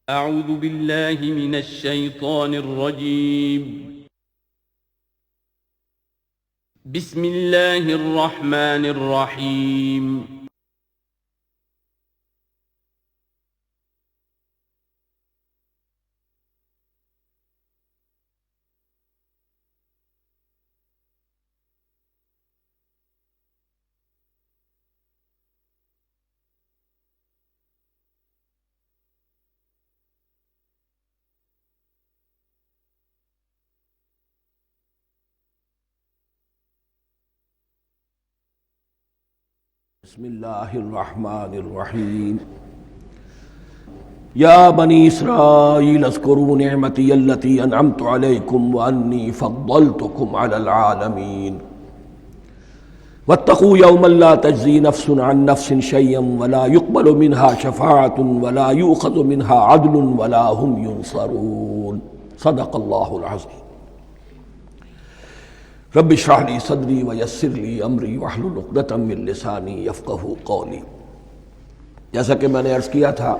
اعوذ باللہ من الشیطان الرجیم بسم اللہ الرحمن الرحیم بسم اللہ الرحمن الرحیم یا بنی اسرائیل اذکروا نعمتی التی انعمت علیکم وانی فضلتکم علی العالمین واتقوا یوما لا تجزی نفس عن نفس شیئا ولا يقبل منها شفاعة ولا یؤخذ منها عدل ولا هم ینصرون صدق اللہ العظیم رب اشرح لی صدری ویسر لی امری واحلل عقدۃ من لسانی یفقہوا قولی۔ جیسا کہ میں نے عرض کیا تھا،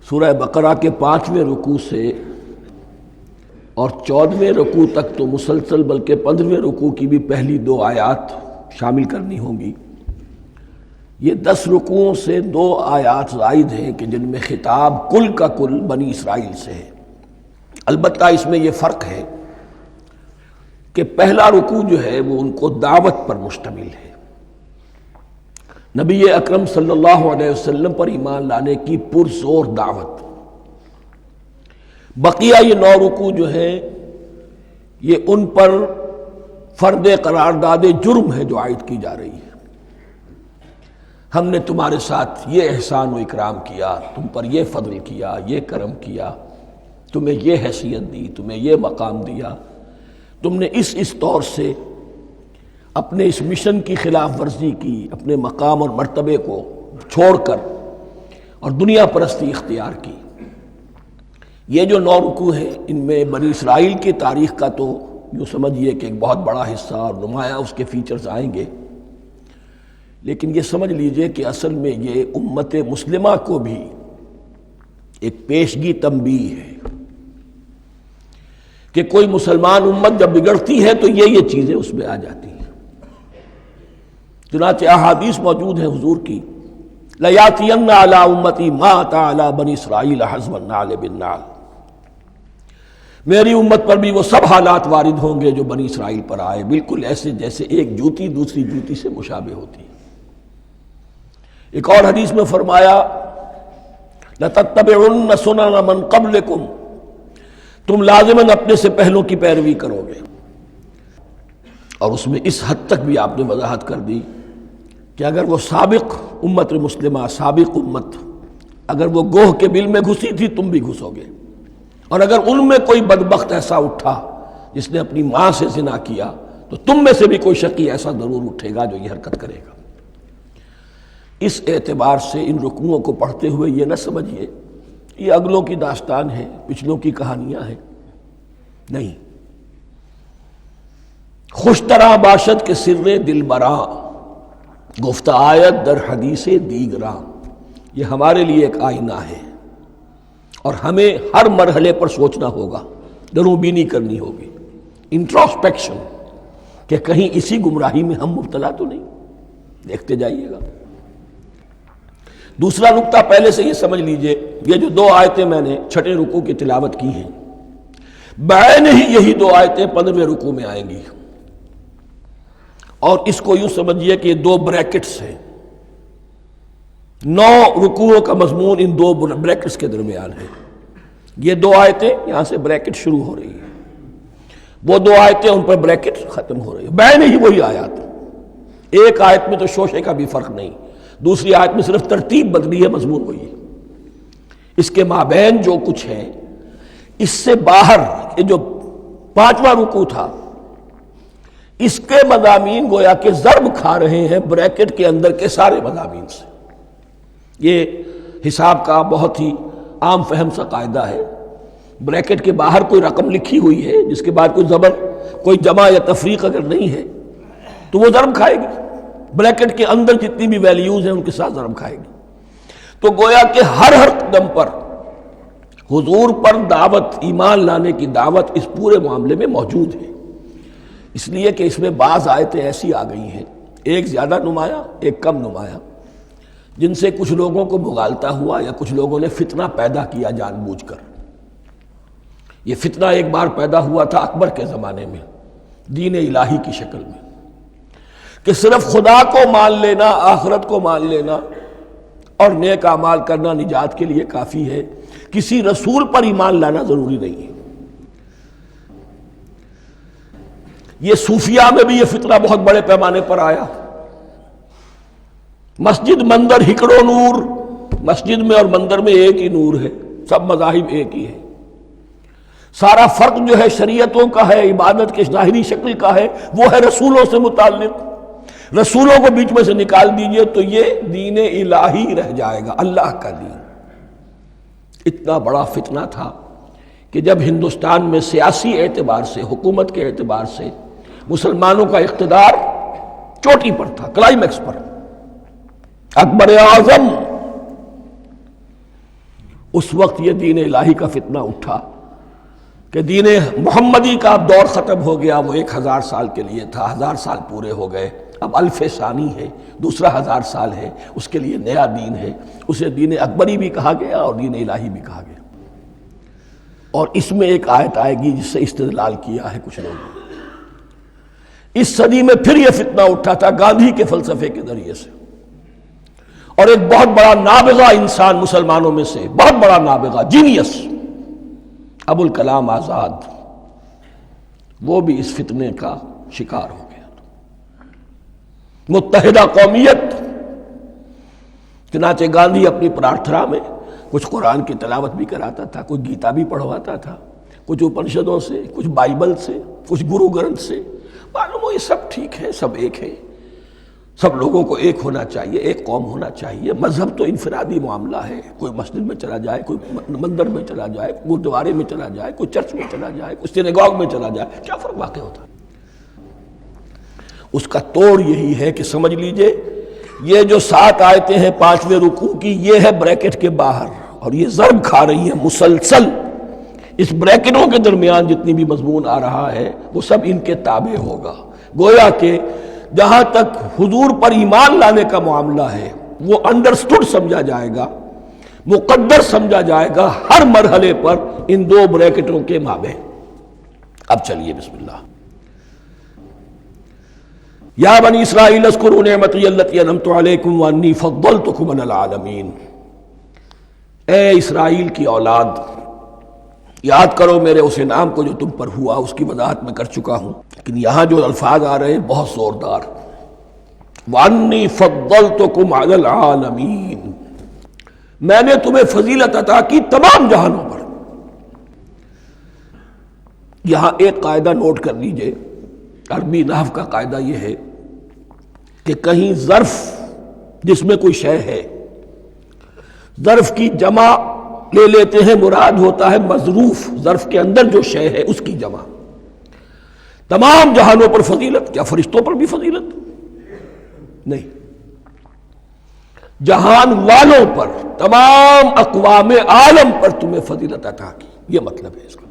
سورہ بقرہ کے 5ویں رکوع سے اور 14ویں رکوع تک تو مسلسل، بلکہ 15ویں رکوع کی بھی پہلی 2 آیات شامل کرنی ہوں گی۔ یہ 10 رکوعوں سے 2 آیات زائد ہیں کہ جن میں خطاب کل کا کل بنی اسرائیل سے ہے۔ البتہ اس میں یہ فرق ہے کہ پہلا رکوع جو ہے وہ ان کو دعوت پر مشتمل ہے، نبی اکرم صلی اللہ علیہ وسلم پر ایمان لانے کی پرزور دعوت۔ بقیہ یہ 9 رکوع جو ہے یہ ان پر فرد قرارداد جرم ہے جو عائد کی جا رہی ہے۔ ہم نے تمہارے ساتھ یہ احسان و اکرام کیا، تم پر یہ فضل کیا، یہ کرم کیا، تمہیں یہ حیثیت دی، تمہیں یہ مقام دیا، تم نے اس طور سے اپنے اس مشن کی خلاف ورزی کی، اپنے مقام اور مرتبے کو چھوڑ کر اور دنیا پرستی اختیار کی۔ یہ جو 9 رکوع ہیں ان میں بنی اسرائیل کی تاریخ کا تو یوں سمجھیے کہ ایک بہت بڑا حصہ اور نمایاں اس کے فیچرز آئیں گے، لیکن یہ سمجھ لیجئے کہ اصل میں یہ امت مسلمہ کو بھی ایک پیشگی تنبیہ ہے کہ کوئی مسلمان امت جب بگڑتی ہے تو یہ چیزیں اس میں آ جاتی ہیں۔ چنانچہ احادیث موجود ہیں حضور کی، لَيَأْتِيَنَّ عَلَىٰ أُمَّتِي مَا أَتَىٰ عَلَىٰ بَنِي إِسْرَائِيلَ حَزْوَ النَّعْلِ بِالنَّعْلِ، میری امت پر بھی وہ سب حالات وارد ہوں گے جو بنی اسرائیل پر آئے، بالکل ایسے جیسے ایک جوتی دوسری جوتی سے مشابہ ہوتی ہے۔ ایک اور حدیث میں فرمایا لَتَتَّبِعُنَّ سُنَنَ مَنْ قَبْلِكُمْ، تم لازماً اپنے سے پہلوں کی پیروی کرو گے۔ اور اس میں اس حد تک بھی آپ نے وضاحت کر دی کہ اگر وہ سابق امت مسلمہ، سابق امت، اگر وہ گوہ کے بل میں گھسی تھی تم بھی گھسو گے، اور اگر ان میں کوئی بدبخت ایسا اٹھا جس نے اپنی ماں سے زنا کیا تو تم میں سے بھی کوئی شقی ایسا ضرور اٹھے گا جو یہ حرکت کرے گا۔ اس اعتبار سے ان رکوعوں کو پڑھتے ہوئے یہ نہ سمجھیے یہ اگلوں کی داستان ہے، پچھلوں کی کہانیاں ہیں، نہیں۔ خوش طرح باشد کے سر دل براں، گفت آیت در حدیث دیگراں، یہ ہمارے لیے ایک آئینہ ہے اور ہمیں ہر مرحلے پر سوچنا ہوگا، دروں بینی کرنی ہوگی، انٹروسپیکشن، کہ کہیں اسی گمراہی میں ہم مبتلا تو نہیں۔ دیکھتے جائیے گا۔ دوسرا نقطہ پہلے سے یہ سمجھ لیجئے، یہ جو 2 آیتیں میں نے 6 رکوع کی تلاوت کی ہیں، بعین ہی یہی 2 آیتیں 15ویں رکوع میں آئیں گی، اور اس کو یوں سمجھیے کہ یہ 2 بریکٹس ہیں۔ 9 رکوعوں کا مضمون ان 2 بریکٹس کے درمیان ہے۔ یہ 2 آیتیں یہاں سے بریکٹ شروع ہو رہی ہیں، وہ 2 آیتیں ان پر بریکٹ ختم ہو رہی ہیں، بعین ہی وہی آیات۔ ایک آیت میں تو شوشے کا بھی فرق نہیں، دوسری آیت میں صرف ترتیب بدلی ہے، مضمون وہی ہے۔ اس کے مابین جو کچھ ہے، اس سے باہر یہ جو 5واں رکوع تھا، اس کے مضامین گویا کہ ضرب کھا رہے ہیں بریکٹ کے اندر کے سارے مضامین سے۔ یہ حساب کا بہت ہی عام فہم سا قاعدہ ہے، بریکٹ کے باہر کوئی رقم لکھی ہوئی ہے جس کے بعد کوئی زبر، کوئی جمع یا تفریق اگر نہیں ہے تو وہ ضرب کھائے گی، بریکٹ کے اندر جتنی بھی ویلیوز ہیں ان کے ساتھ ضرب کھائے گی۔ تو گویا کہ ہر قدم پر حضور پر دعوت، ایمان لانے کی دعوت اس پورے معاملے میں موجود ہے، اس لیے کہ اس میں بعض آیتیں ایسی آ گئی ہیں، ایک زیادہ نمایاں ایک کم نمایاں، جن سے کچھ لوگوں کو مغالطہ ہوا یا کچھ لوگوں نے فتنہ پیدا کیا جان بوجھ کر۔ یہ فتنہ ایک بار پیدا ہوا تھا اکبر کے زمانے میں دین الہی کی شکل میں، کہ صرف خدا کو مان لینا، آخرت کو مان لینا اور نیک اعمال کرنا نجات کے لیے کافی ہے، کسی رسول پر ایمان لانا ضروری نہیں ہے۔ یہ صوفیہ میں بھی یہ فتنہ بہت بڑے پیمانے پر آیا۔ مسجد مندر ہکڑو نور، مسجد میں اور مندر میں ایک ہی نور ہے، سب مذاہب ایک ہی ہے، سارا فرق جو ہے شریعتوں کا ہے، عبادت کے ظاہری شکل کا ہے، وہ ہے رسولوں سے متعلق۔ رسولوں کو بیچ میں سے نکال دیجئے تو یہ دین الہی رہ جائے گا، اللہ کا دین۔ اتنا بڑا فتنہ تھا کہ جب ہندوستان میں سیاسی اعتبار سے، حکومت کے اعتبار سے مسلمانوں کا اقتدار چوٹی پر تھا، کلائمیکس پر، اکبر اعظم، اس وقت یہ دین الہی کا فتنہ اٹھا کہ دین محمدی کا اب دور ختم ہو گیا، وہ 1000 سال کے لیے تھا، 1000 سال پورے ہو گئے، اب الف ثانی ہے، دوسرا 1000 سال ہے، اس کے لیے نیا دین ہے، اسے دین اکبری بھی کہا گیا اور دین الہی بھی کہا گیا۔ اور اس میں ایک آیت آئے گی جس سے استدلال کیا ہے کچھ لوگوں نے۔ اس صدی میں پھر یہ فتنہ اٹھا تھا گاندھی کے فلسفے کے ذریعے سے، اور ایک بہت بڑا نابغہ انسان مسلمانوں میں سے، بہت بڑا نابغہ، جینیس، ابوالکلام آزاد، وہ بھی اس فتنے کا شکار ہو گیا۔ متحدہ قومیت، چنانچہ گاندھی اپنی پرارتھنا میں کچھ قرآن کی تلاوت بھی کراتا تھا، کچھ گیتا بھی پڑھواتا تھا، کچھ اپنشدوں سے، کچھ بائبل سے، کچھ گرو گرنتھ سے، معلوم ہو یہ سب ٹھیک ہے، سب ایک ہے، سب لوگوں کو ایک ہونا چاہیے، ایک قوم ہونا چاہیے، مذہب تو انفرادی معاملہ ہے، کوئی مسجد میں چلا جائے، کوئی مندر میں چلا جائے، گردوارے میں چلا جائے، کوئی چرچ میں چلا جائے، کوئی سینیگاگ میں چلا جائے، کیا فرق واقع ہوتا ہے؟ اس کا توڑ یہی ہے کہ سمجھ لیجئے یہ جو 7 آیتیں ہیں 5ویں رکوع کی، یہ ہے بریکٹ کے باہر، اور یہ ضرب کھا رہی ہے مسلسل، اس بریکٹوں کے درمیان جتنی بھی مضمون آ رہا ہے وہ سب ان کے تابع ہوگا۔ گویا کہ جہاں تک حضور پر ایمان لانے کا معاملہ ہے وہ انڈرسٹوڈ سمجھا جائے گا، مقدر سمجھا جائے گا ہر مرحلے پر ان 2 بریکٹوں کے مابین۔ اب چلیے بسم اللہ۔ یا بنی اسرائیل اذکروا نعمتی التی انعمت علیکم وانی فضلتکم علی العالمین، اے اسرائیل کی اولاد، یاد کرو میرے اس انعام کو جو تم پر ہوا، اس کی وضاحت میں کر چکا ہوں، لیکن یہاں جو الفاظ آ رہے ہیں بہت زوردار، وانی فضلتکم علی العالمین، میں نے تمہیں فضیلت عطا کی تمام جہانوں پر۔ یہاں ایک قاعدہ نوٹ کر لیجئے، عربی نحو کا قاعدہ یہ ہے کہ کہیں ظرف جس میں کوئی شے ہے، ظرف کی جمع لے لیتے ہیں، مراد ہوتا ہے مظروف، ظرف کے اندر جو شے ہے اس کی جمع۔ تمام جہانوں پر فضیلت، کیا فرشتوں پر بھی فضیلت؟ نہیں، جہان والوں پر، تمام اقوام عالم پر تمہیں فضیلت عطا کی، یہ مطلب ہے اس کا۔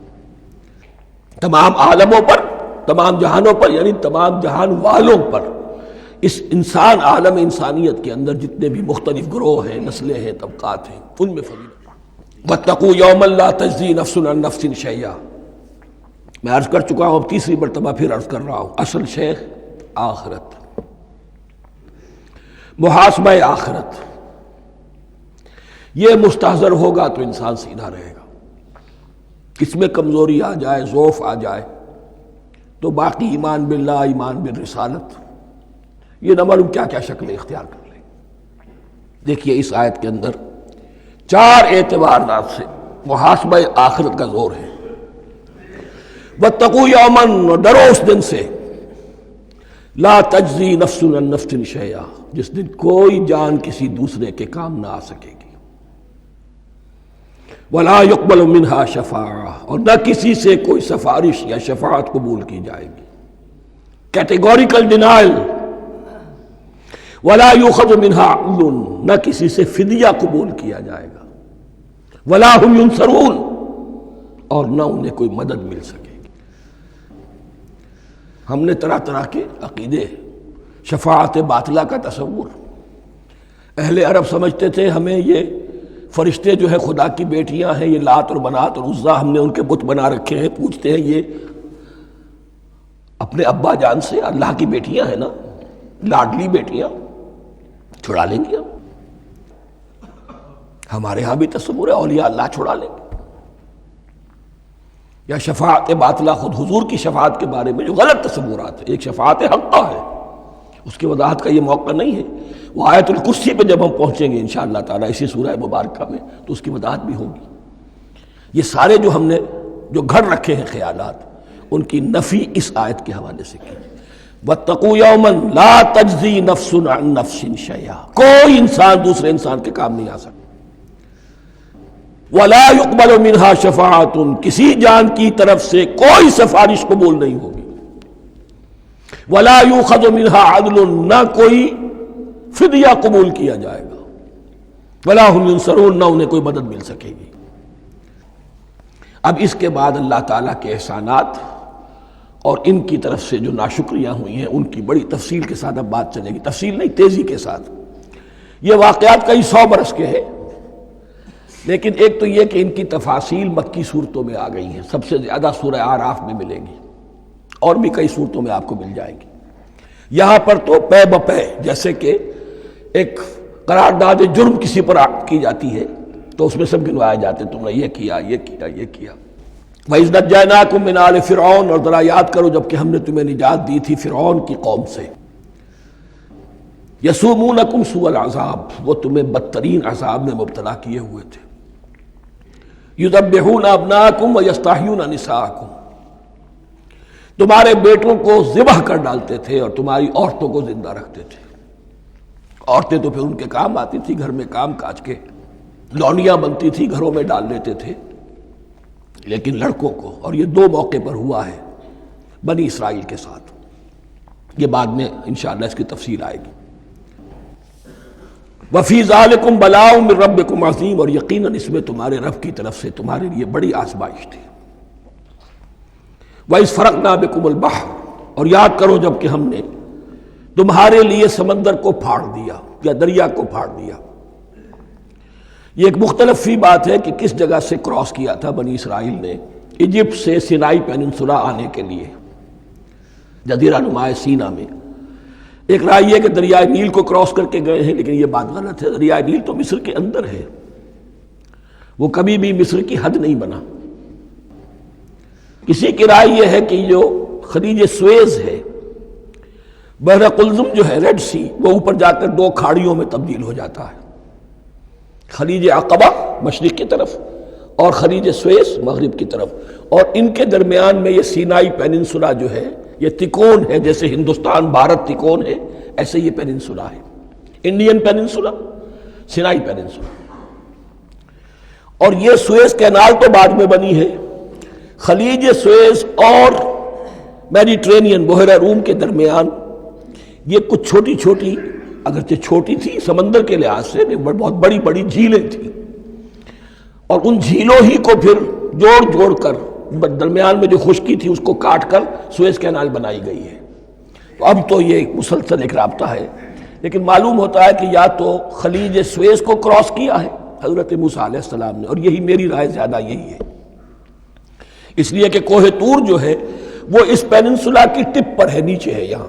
تمام عالموں پر، تمام جہانوں پر، یعنی تمام جہان والوں پر، اس انسان عالم انسانیت کے اندر جتنے بھی مختلف گروہ ہیں، نسلیں ہیں، طبقات ہیں، ان میں فضیلت۔ وَاتَّقُوا يَوْمًا لَا تَجْزِي نَفْسٌ عَن نَفْسٍ شَيْئًا، میں عرض کر چکا ہوں، اب تیسری مرتبہ پھر عرض کر رہا ہوں، اصل شیخ آخرت، محاسبہ آخرت، یہ مستحضر ہوگا تو انسان سیدھا رہے گا۔ اس میں کمزوری آ جائے، ضعف آ جائے تو باقی ایمان باللہ، ایمان بالرسالت، یہ نہ معلوم کیا کیا شکلیں اختیار کر لیں۔ دیکھیے اس آیت کے اندر 4 اعتبارات سے محاسبہ آخرت کا زور ہے۔ وَاتَّقُوا يَوْمًا، ڈرو اس دن سے، لا تجزی نفس عن نفس شیئا، جس دن کوئی جان کسی دوسرے کے کام نہ آ سکے گی، ولا يقبل منها شفاعہ، اور نہ کسی سے کوئی سفارش یا شفاعت قبول کی جائے گی، کیٹیگوریکل ڈینائل، ولا يؤخذ منها عدل، نہ کسی سے فدیہ قبول کیا جائے گا، ولا هم ينصرون، اور نہ انہیں کوئی مدد مل سکے گی۔ ہم نے طرح طرح کے عقیدے، شفاعت باطلہ کا تصور، اہل عرب سمجھتے تھے ہمیں یہ فرشتے جو ہے خدا کی بیٹیاں ہیں، یہ لات اور منات اور عزا ہم نے ان کے بت بنا رکھے ہیں، پوچھتے ہیں یہ اپنے ابا جان سے اللہ کی بیٹیاں ہیں نا، لاڈلی بیٹیاں، چھڑا لیں گے ہمارے ہاں بھی تصور ہے اولیاء اللہ چھڑا لیں گے۔ یا شفاعت باطلہ، خود حضور کی شفاعت کے بارے میں جو غلط تصورات ہیں، ایک شفاعت حقہ ہے، اس کی وضاحت کا یہ موقع نہیں ہے، وہ آیت الکرسی پہ جب ہم پہنچیں گے انشاءاللہ تعالیٰ اسی سورہ مبارکہ میں تو اس کی وضاحت بھی ہوگی۔ یہ سارے جو ہم نے جو گھڑ رکھے ہیں خیالات، ان کی نفی اس آیت کے حوالے سے کی۔ وَاتَّقُوا يَوْمًا لَا تَجْزِي نَفْسٌ عَن نَفْسٍ شَيْئًا، کوئی انسان دوسرے انسان کے کام نہیں آ سکتا۔ وَلَا يُقْبَلُ مِنْهَا شَفَاعَةٌ، کسی جان کی طرف سے کوئی سفارش قبول نہیں ہوگی۔ وَلَا يُؤْخَذُ مِنْهَا عَدْلٌ، نہ کوئی فدیہ قبول کیا جائے گا۔ وَلَا هُمْ يُنصَرُونَ، نہ انہیں کوئی مدد مل سکے گی۔ اب اس کے بعد اللہ تعالیٰ کے احسانات اور ان کی طرف سے جو ناشکریاں ہوئی ہیں ان کی بڑی تفصیل کے ساتھ اب بات چلے گی، تفصیل نہیں، تیزی کے ساتھ۔ یہ واقعات کئی 100 برس کے ہیں، لیکن ایک تو یہ کہ ان کی تفاصیل مکی صورتوں میں آ گئی ہیں، سب سے زیادہ سورہ اعراف میں ملے گی، اور بھی کئی صورتوں میں آپ کو مل جائے گی۔ یہاں پر تو پے بپے، جیسے کہ ایک قرارداد جرم کسی پر کی جاتی ہے تو اس میں سب گنوائے جاتے ہیں، تم نے یہ کیا، یہ کیا، یہ کیا۔ وَإِذْ نَجَّيْنَاكُم مِّنْ آلِ فِرْعَوْنَ، اور ذرا یاد کرو جب کہ ہم نے تمہیں نجات دی تھی فرعون کی قوم سے۔ يَسُومُونَكُمْ سُوءَ الْعَذَابِ، وہ تمہیں بدترین عذاب میں مبتلا کیے ہوئے تھے۔ يُذَبِّحُونَ أَبْنَاءَكُمْ وَيَسْتَحْيُونَ نِسَاءَكُمْ، تمہارے بیٹوں کو ذبح کر ڈالتے تھے اور تمہاری عورتوں کو زندہ رکھتے تھے۔ عورتیں تو پھر ان کے کام آتی تھی، گھر میں کام کاج کے لونیاں بنتی تھی، گھروں میں ڈال لیتے تھے، لیکن لڑکوں کو، اور یہ 2 موقع پر ہوا ہے بنی اسرائیل کے ساتھ، یہ بعد میں انشاءاللہ اس کی تفصیل آئے گی۔ وَفِي ذَلِكُمْ بَلَاءٌ مِّن رَبِّكُمْ عَظِيمٌ، اور یقیناً اس میں تمہارے رب کی طرف سے تمہارے لیے بڑی آزمائش تھی۔ وَإِذْ فَرَقْنَا بِكُمُ الْبَحْرَ، اور یاد کرو جب کہ ہم نے تمہارے لیے سمندر کو پھاڑ دیا یا دریا کو پھاڑ دیا۔ یہ ایک مختلف فی بات ہے کہ کس جگہ سے کراس کیا تھا بنی اسرائیل نے ایجپٹ سے سینائی پیننسولا آنے کے لیے، جزیرہ نما سینا میں۔ ایک رائے یہ کہ دریائے نیل کو کراس کر کے گئے ہیں، لیکن یہ بات غلط ہے، دریائے نیل تو مصر کے اندر ہے، وہ کبھی بھی مصر کی حد نہیں بنا۔ کسی کی رائے یہ ہے کہ جو خلیج سویز ہے، بحر قلزم جو ہے، ریڈ سی، وہ اوپر جا کر 2 کھاڑیوں میں تبدیل ہو جاتا ہے، خلیج عقبہ مشرق کی طرف اور خلیج سویس مغرب کی طرف، اور ان کے درمیان میں یہ سینائی پیننسولا جو ہے یہ تکون ہے، جیسے ہندوستان بھارت تکون ہے، ایسے یہ پیننسولا ہے، انڈین پیننسولا، سینائی پیننسولا۔ اور یہ سویس کینال تو بعد میں بنی ہے۔ خلیج سویس اور میڈیٹرینین بحیرہ روم کے درمیان یہ کچھ چھوٹی چھوٹی، اگرچہ چھوٹی تھی سمندر کے لحاظ سے، بہت بڑی بڑی جھیلیں تھیں، اور ان جھیلوں ہی کو پھر جوڑ جوڑ کر درمیان میں جو خشکی تھی اس کو کاٹ کر سویس کینال بنائی گئی ہے۔ تو اب تو یہ مسلسل ایک رابطہ ہے، لیکن معلوم ہوتا ہے کہ یا تو خلیج سویس کو کراس کیا ہے حضرت موسیٰ علیہ السلام نے، اور یہی میری رائے زیادہ یہی ہے، اس لیے کہ کوہ طور جو ہے وہ اس پیننسولا کی ٹپ پر ہے، نیچے ہے یہاں،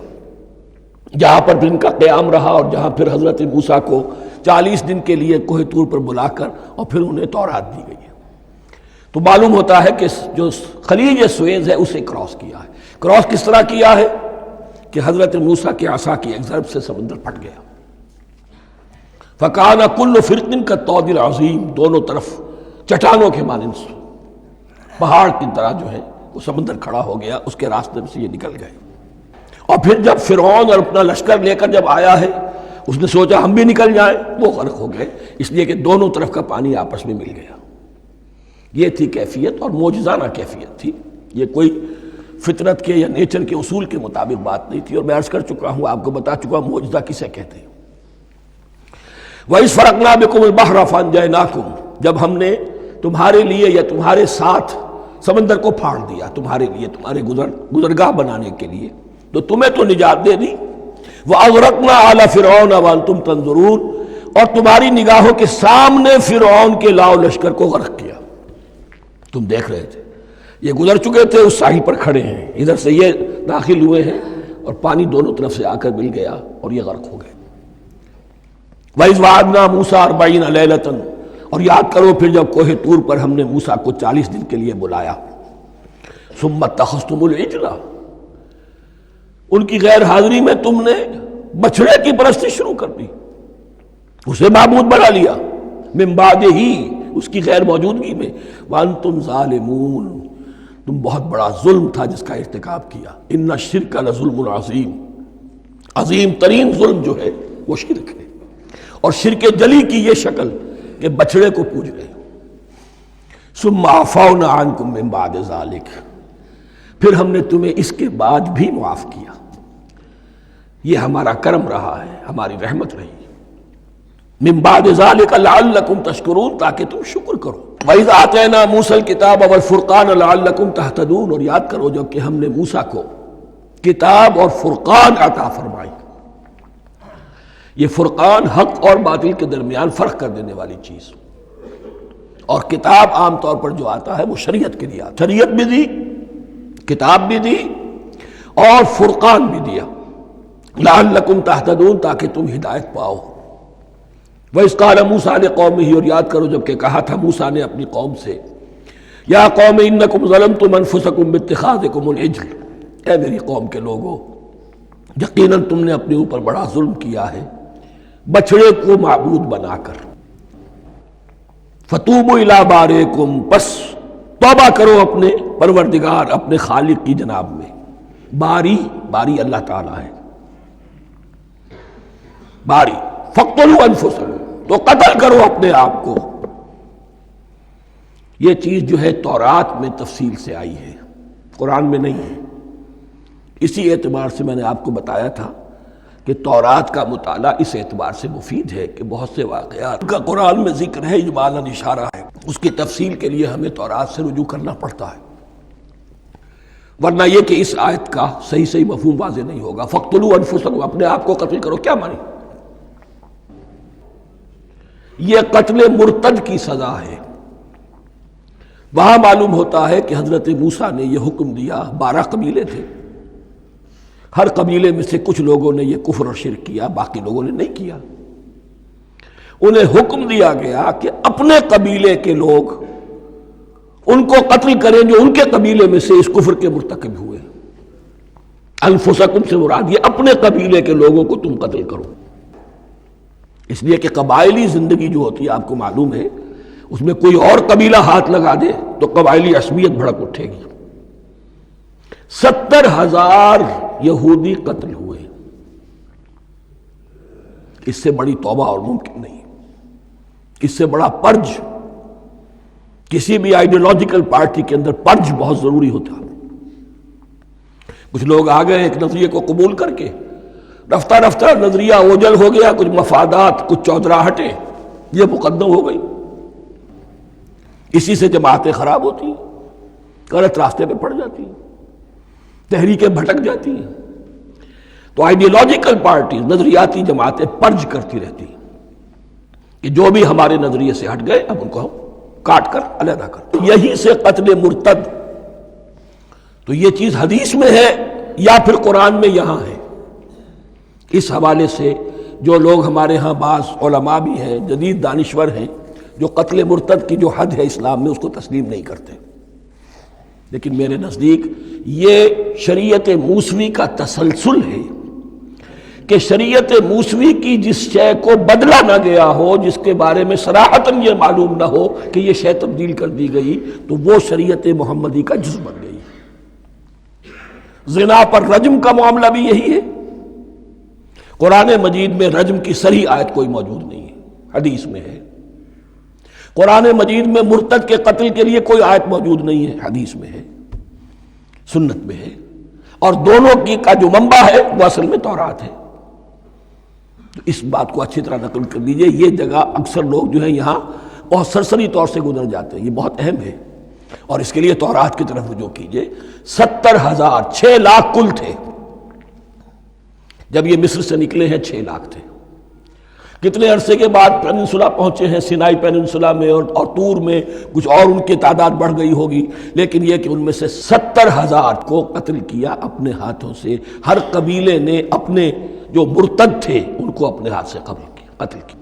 جہاں پر ان کا قیام رہا اور جہاں پھر حضرت موسیٰ کو 40 دن کے لیے کوہ طور پر بلا کر اور پھر انہیں تورات دی گئی ہے۔ تو معلوم ہوتا ہے کہ جو خلیج سویز ہے اسے کراس کیا ہے۔ کراس کس طرح کیا ہے کہ حضرت موسیٰ کے عصا کی ایک ضرب سے سمندر پھٹ گیا۔ فَكَانَ كُلُّ فِرْقٍ كَالطَّوْدِ الْعَظِيمِ، دونوں طرف چٹانوں کے مانند پہاڑ کی طرح جو ہے وہ سمندر کھڑا ہو گیا، اس کے راستے میں سے یہ نکل گئے۔ اور پھر جب فرعون اور اپنا لشکر لے کر جب آیا ہے، اس نے سوچا ہم بھی نکل جائیں، وہ غرق ہو گئے، اس لیے کہ دونوں طرف کا پانی آپس میں مل گیا۔ یہ تھی کیفیت، اور معجزانہ کیفیت تھی، یہ کوئی فطرت کے یا نیچر کے اصول کے مطابق بات نہیں تھی، اور میں عرض کر چکا ہوں، آپ کو بتا چکا ہوں معجزہ کسے کہتے ہیں۔ وَإِذْ فَرَقْنَا بِكُمُ الْبَحْرَ فَأَنْجَيْنَاكُمْ، جب ہم نے تمہارے لیے یا تمہارے ساتھ سمندر کو پھاڑ دیا تمہارے لیے، تمہارے گزرگاہ بنانے کے لیے، تو تمہیں تو نجات دے دی۔ وَأَغْرَقْنَا آلَ فِرْعَوْنَ وَأَنْتُمْ تَنظُرُونَ، اور تمہاری نگاہوں کے سامنے فرعون کے لاؤ لشکر کو غرق کیا، تم دیکھ رہے تھے، یہ گزر چکے تھے، اس ساحل پر کھڑے ہیں، ادھر سے یہ داخل ہوئے ہیں اور پانی دونوں طرف سے آ کر مل گیا اور یہ غرق ہو گئے۔ وَإِذْ وَعَدْنَا مُوسَىٰ 40 لَيْلَةً، اور یاد کرو پھر جب کوہ طور پر ہم نے موسیٰ کو 40 دن کے لیے بلایا۔ ثُمَّ اتَّخَذْتُمُ الْعِجْلَ، ان کی غیر حاضری میں تم نے بچھڑے کی پرستی شروع کر دی، اسے معبود بنا لیا، من بعدہ، اس کی غیر موجودگی میں، وَأَنْتُمْ ظَالِمُونَ، تم بہت بڑا ظلم تھا جس کا ارتکاب کیا۔ ان الشرک لظلم عظیم، عظیم ترین ظلم جو ہے وہ شرک ہے، اور شرک جلی کی یہ شکل کہ بچڑے کو پوج رہے۔ ثم عفونا عنکم من بعد ذلک، پھر ہم نے تمہیں اس کے بعد بھی معاف کیا، یہ ہمارا کرم رہا ہے، ہماری رحمت رہی۔ من بعد ذلک لعلکم تشکرون، تاکہ تم شکر کرو۔ وَإِذْ آتَيْنَا مُوسَى الْكِتَابَ وَالْفُرْقَانَ لَعَلَّكُمْ تَهْتَدُونَ، اور یاد کرو جب کہ ہم نے موسیٰ کو کتاب اور فرقان عطا فرمائی۔ یہ فرقان حق اور باطل کے درمیان فرق کر دینے والی چیز، اور کتاب عام طور پر جو آتا ہے وہ شریعت کے لیے آتا، شریعت بھی دی، کتاب بھی دی، اور فرقان بھی دیا، لعلکم تہتدون، تاکہ تم ہدایت پاؤ۔ وَإِذْ قَالَ مُوسَىٰ لِقَوْمِهِ، اور یاد کرو جب کہ کہا تھا موسیٰ نے اپنی قوم سے، یا قوم انکم ظلمتم انفسکم باتخاذکم العجل، اے میری قوم کے لوگو، یقیناً تم نے اپنے اوپر بڑا ظلم کیا ہے بچڑے کو معبود بنا کر۔ فَتُوبُوا إِلَىٰ بَارِئِكُمْ، پس توبہ کرو اپنے پروردگار، اپنے خالق کی جناب میں۔ باری اللہ تعالیٰ ہے، باری۔ فَاقْتُلُوا أَنفُسَكُمْ، تو قتل کرو اپنے آپ کو۔ یہ چیز جو ہے تورات میں تفصیل سے آئی ہے، قرآن میں نہیں ہے۔ اسی اعتبار سے میں نے آپ کو بتایا تھا کہ تورات کا مطالعہ اس اعتبار سے مفید ہے کہ بہت سے واقعات کا قرآن میں ذکر ہے، اجمالاً اشارہ ہے، اس کی تفصیل کے لیے ہمیں تورات سے رجوع کرنا پڑتا ہے، ورنہ یہ کہ اس آیت کا صحیح مفہوم واضح نہیں ہوگا۔ فَاقْتُلُوا أَنفُسَكُمْ، اپنے آپ کو قتل کرو، کیا مانی؟ یہ قتل مرتد کی سزا ہے۔ وہاں معلوم ہوتا ہے کہ حضرت موسیٰ نے یہ حکم دیا، 12 قبیلے تھے، ہر قبیلے میں سے کچھ لوگوں نے یہ کفر اور شرک کیا، باقی لوگوں نے نہیں کیا۔ انہیں حکم دیا گیا کہ اپنے قبیلے کے لوگ ان کو قتل کریں جو ان کے قبیلے میں سے اس کفر کے مرتکب ہوئے۔ انفسکم سے مراد یہ اپنے قبیلے کے لوگوں کو تم قتل کرو، اس لیے کہ قبائلی زندگی جو ہوتی ہے آپ کو معلوم ہے، اس میں کوئی اور قبیلہ ہاتھ لگا دے تو قبائلی عصبیت بھڑک اٹھے گی۔ 70,000 یہودی قتل ہوئے، اس سے بڑی توبہ اور ممکن نہیں، اس سے بڑا پرج، کسی بھی آئیڈیالوجیکل پارٹی کے اندر پرج بہت ضروری ہوتا۔ کچھ لوگ آ گئے ایک نظریے کو قبول کر کے، رفتہ رفتہ نظریہ اوجل ہو گیا، کچھ مفادات، کچھ چودراہٹیں یہ مقدم ہو گئی، اسی سے جماعتیں خراب ہوتی ہیں، غلط راستے پہ پڑ جاتی ہیں، تحریکیں بھٹک جاتی ہیں۔ تو آئیڈیالوجیکل پارٹی، نظریاتی جماعتیں پرج کرتی رہتی ہیں کہ جو بھی ہمارے نظریے سے ہٹ گئے اب ان کو ہم کاٹ کر علیحدہ کر۔ یہی سے قتل مرتد، تو یہ چیز حدیث میں ہے یا پھر قرآن میں یہاں ہے۔ اس حوالے سے جو لوگ ہمارے ہاں بعض علماء بھی ہیں، جدید دانشور ہیں، جو قتل مرتد کی جو حد ہے اسلام میں اس کو تسلیم نہیں کرتے، لیکن میرے نزدیک یہ شریعت موسوی کا تسلسل ہے کہ شریعت موسوی کی جس شے کو بدلا نہ گیا ہو، جس کے بارے میں صراحتاً یہ معلوم نہ ہو کہ یہ شے تبدیل کر دی گئی، تو وہ شریعت محمدی کا جز بن گئی۔ زنا پر رجم کا معاملہ بھی یہی ہے۔ قرآن مجید میں رجم کی صریح آیت کوئی موجود نہیں ہے، حدیث میں ہے۔ قرآن مجید میں مرتد کے قتل کے لیے کوئی آیت موجود نہیں ہے، حدیث میں ہے، سنت میں ہے، اور دونوں کی کا جو منبع ہے وہ اصل میں تورات ہے۔ تو اس بات کو اچھی طرح نقل کر لیجئے، یہ جگہ اکثر لوگ جو ہے یہاں بہت سرسری طور سے گزر جاتے ہیں، یہ بہت اہم ہے۔ اور اس کے لیے تورات کی طرف رجوع کیجئے. 70,000 6 لاکھ کل تھے جب یہ مصر سے نکلے ہیں. 6 لاکھ تھے. کتنے عرصے کے بعد پیننسولا پہنچے ہیں، سینائی پیننسولا میں اور طور میں کچھ اور ان کی تعداد بڑھ گئی ہوگی، لیکن یہ کہ ان میں سے 70,000 کو قتل کیا اپنے ہاتھوں سے. ہر قبیلے نے اپنے جو مرتد تھے ان کو اپنے ہاتھ سے قتل کیا.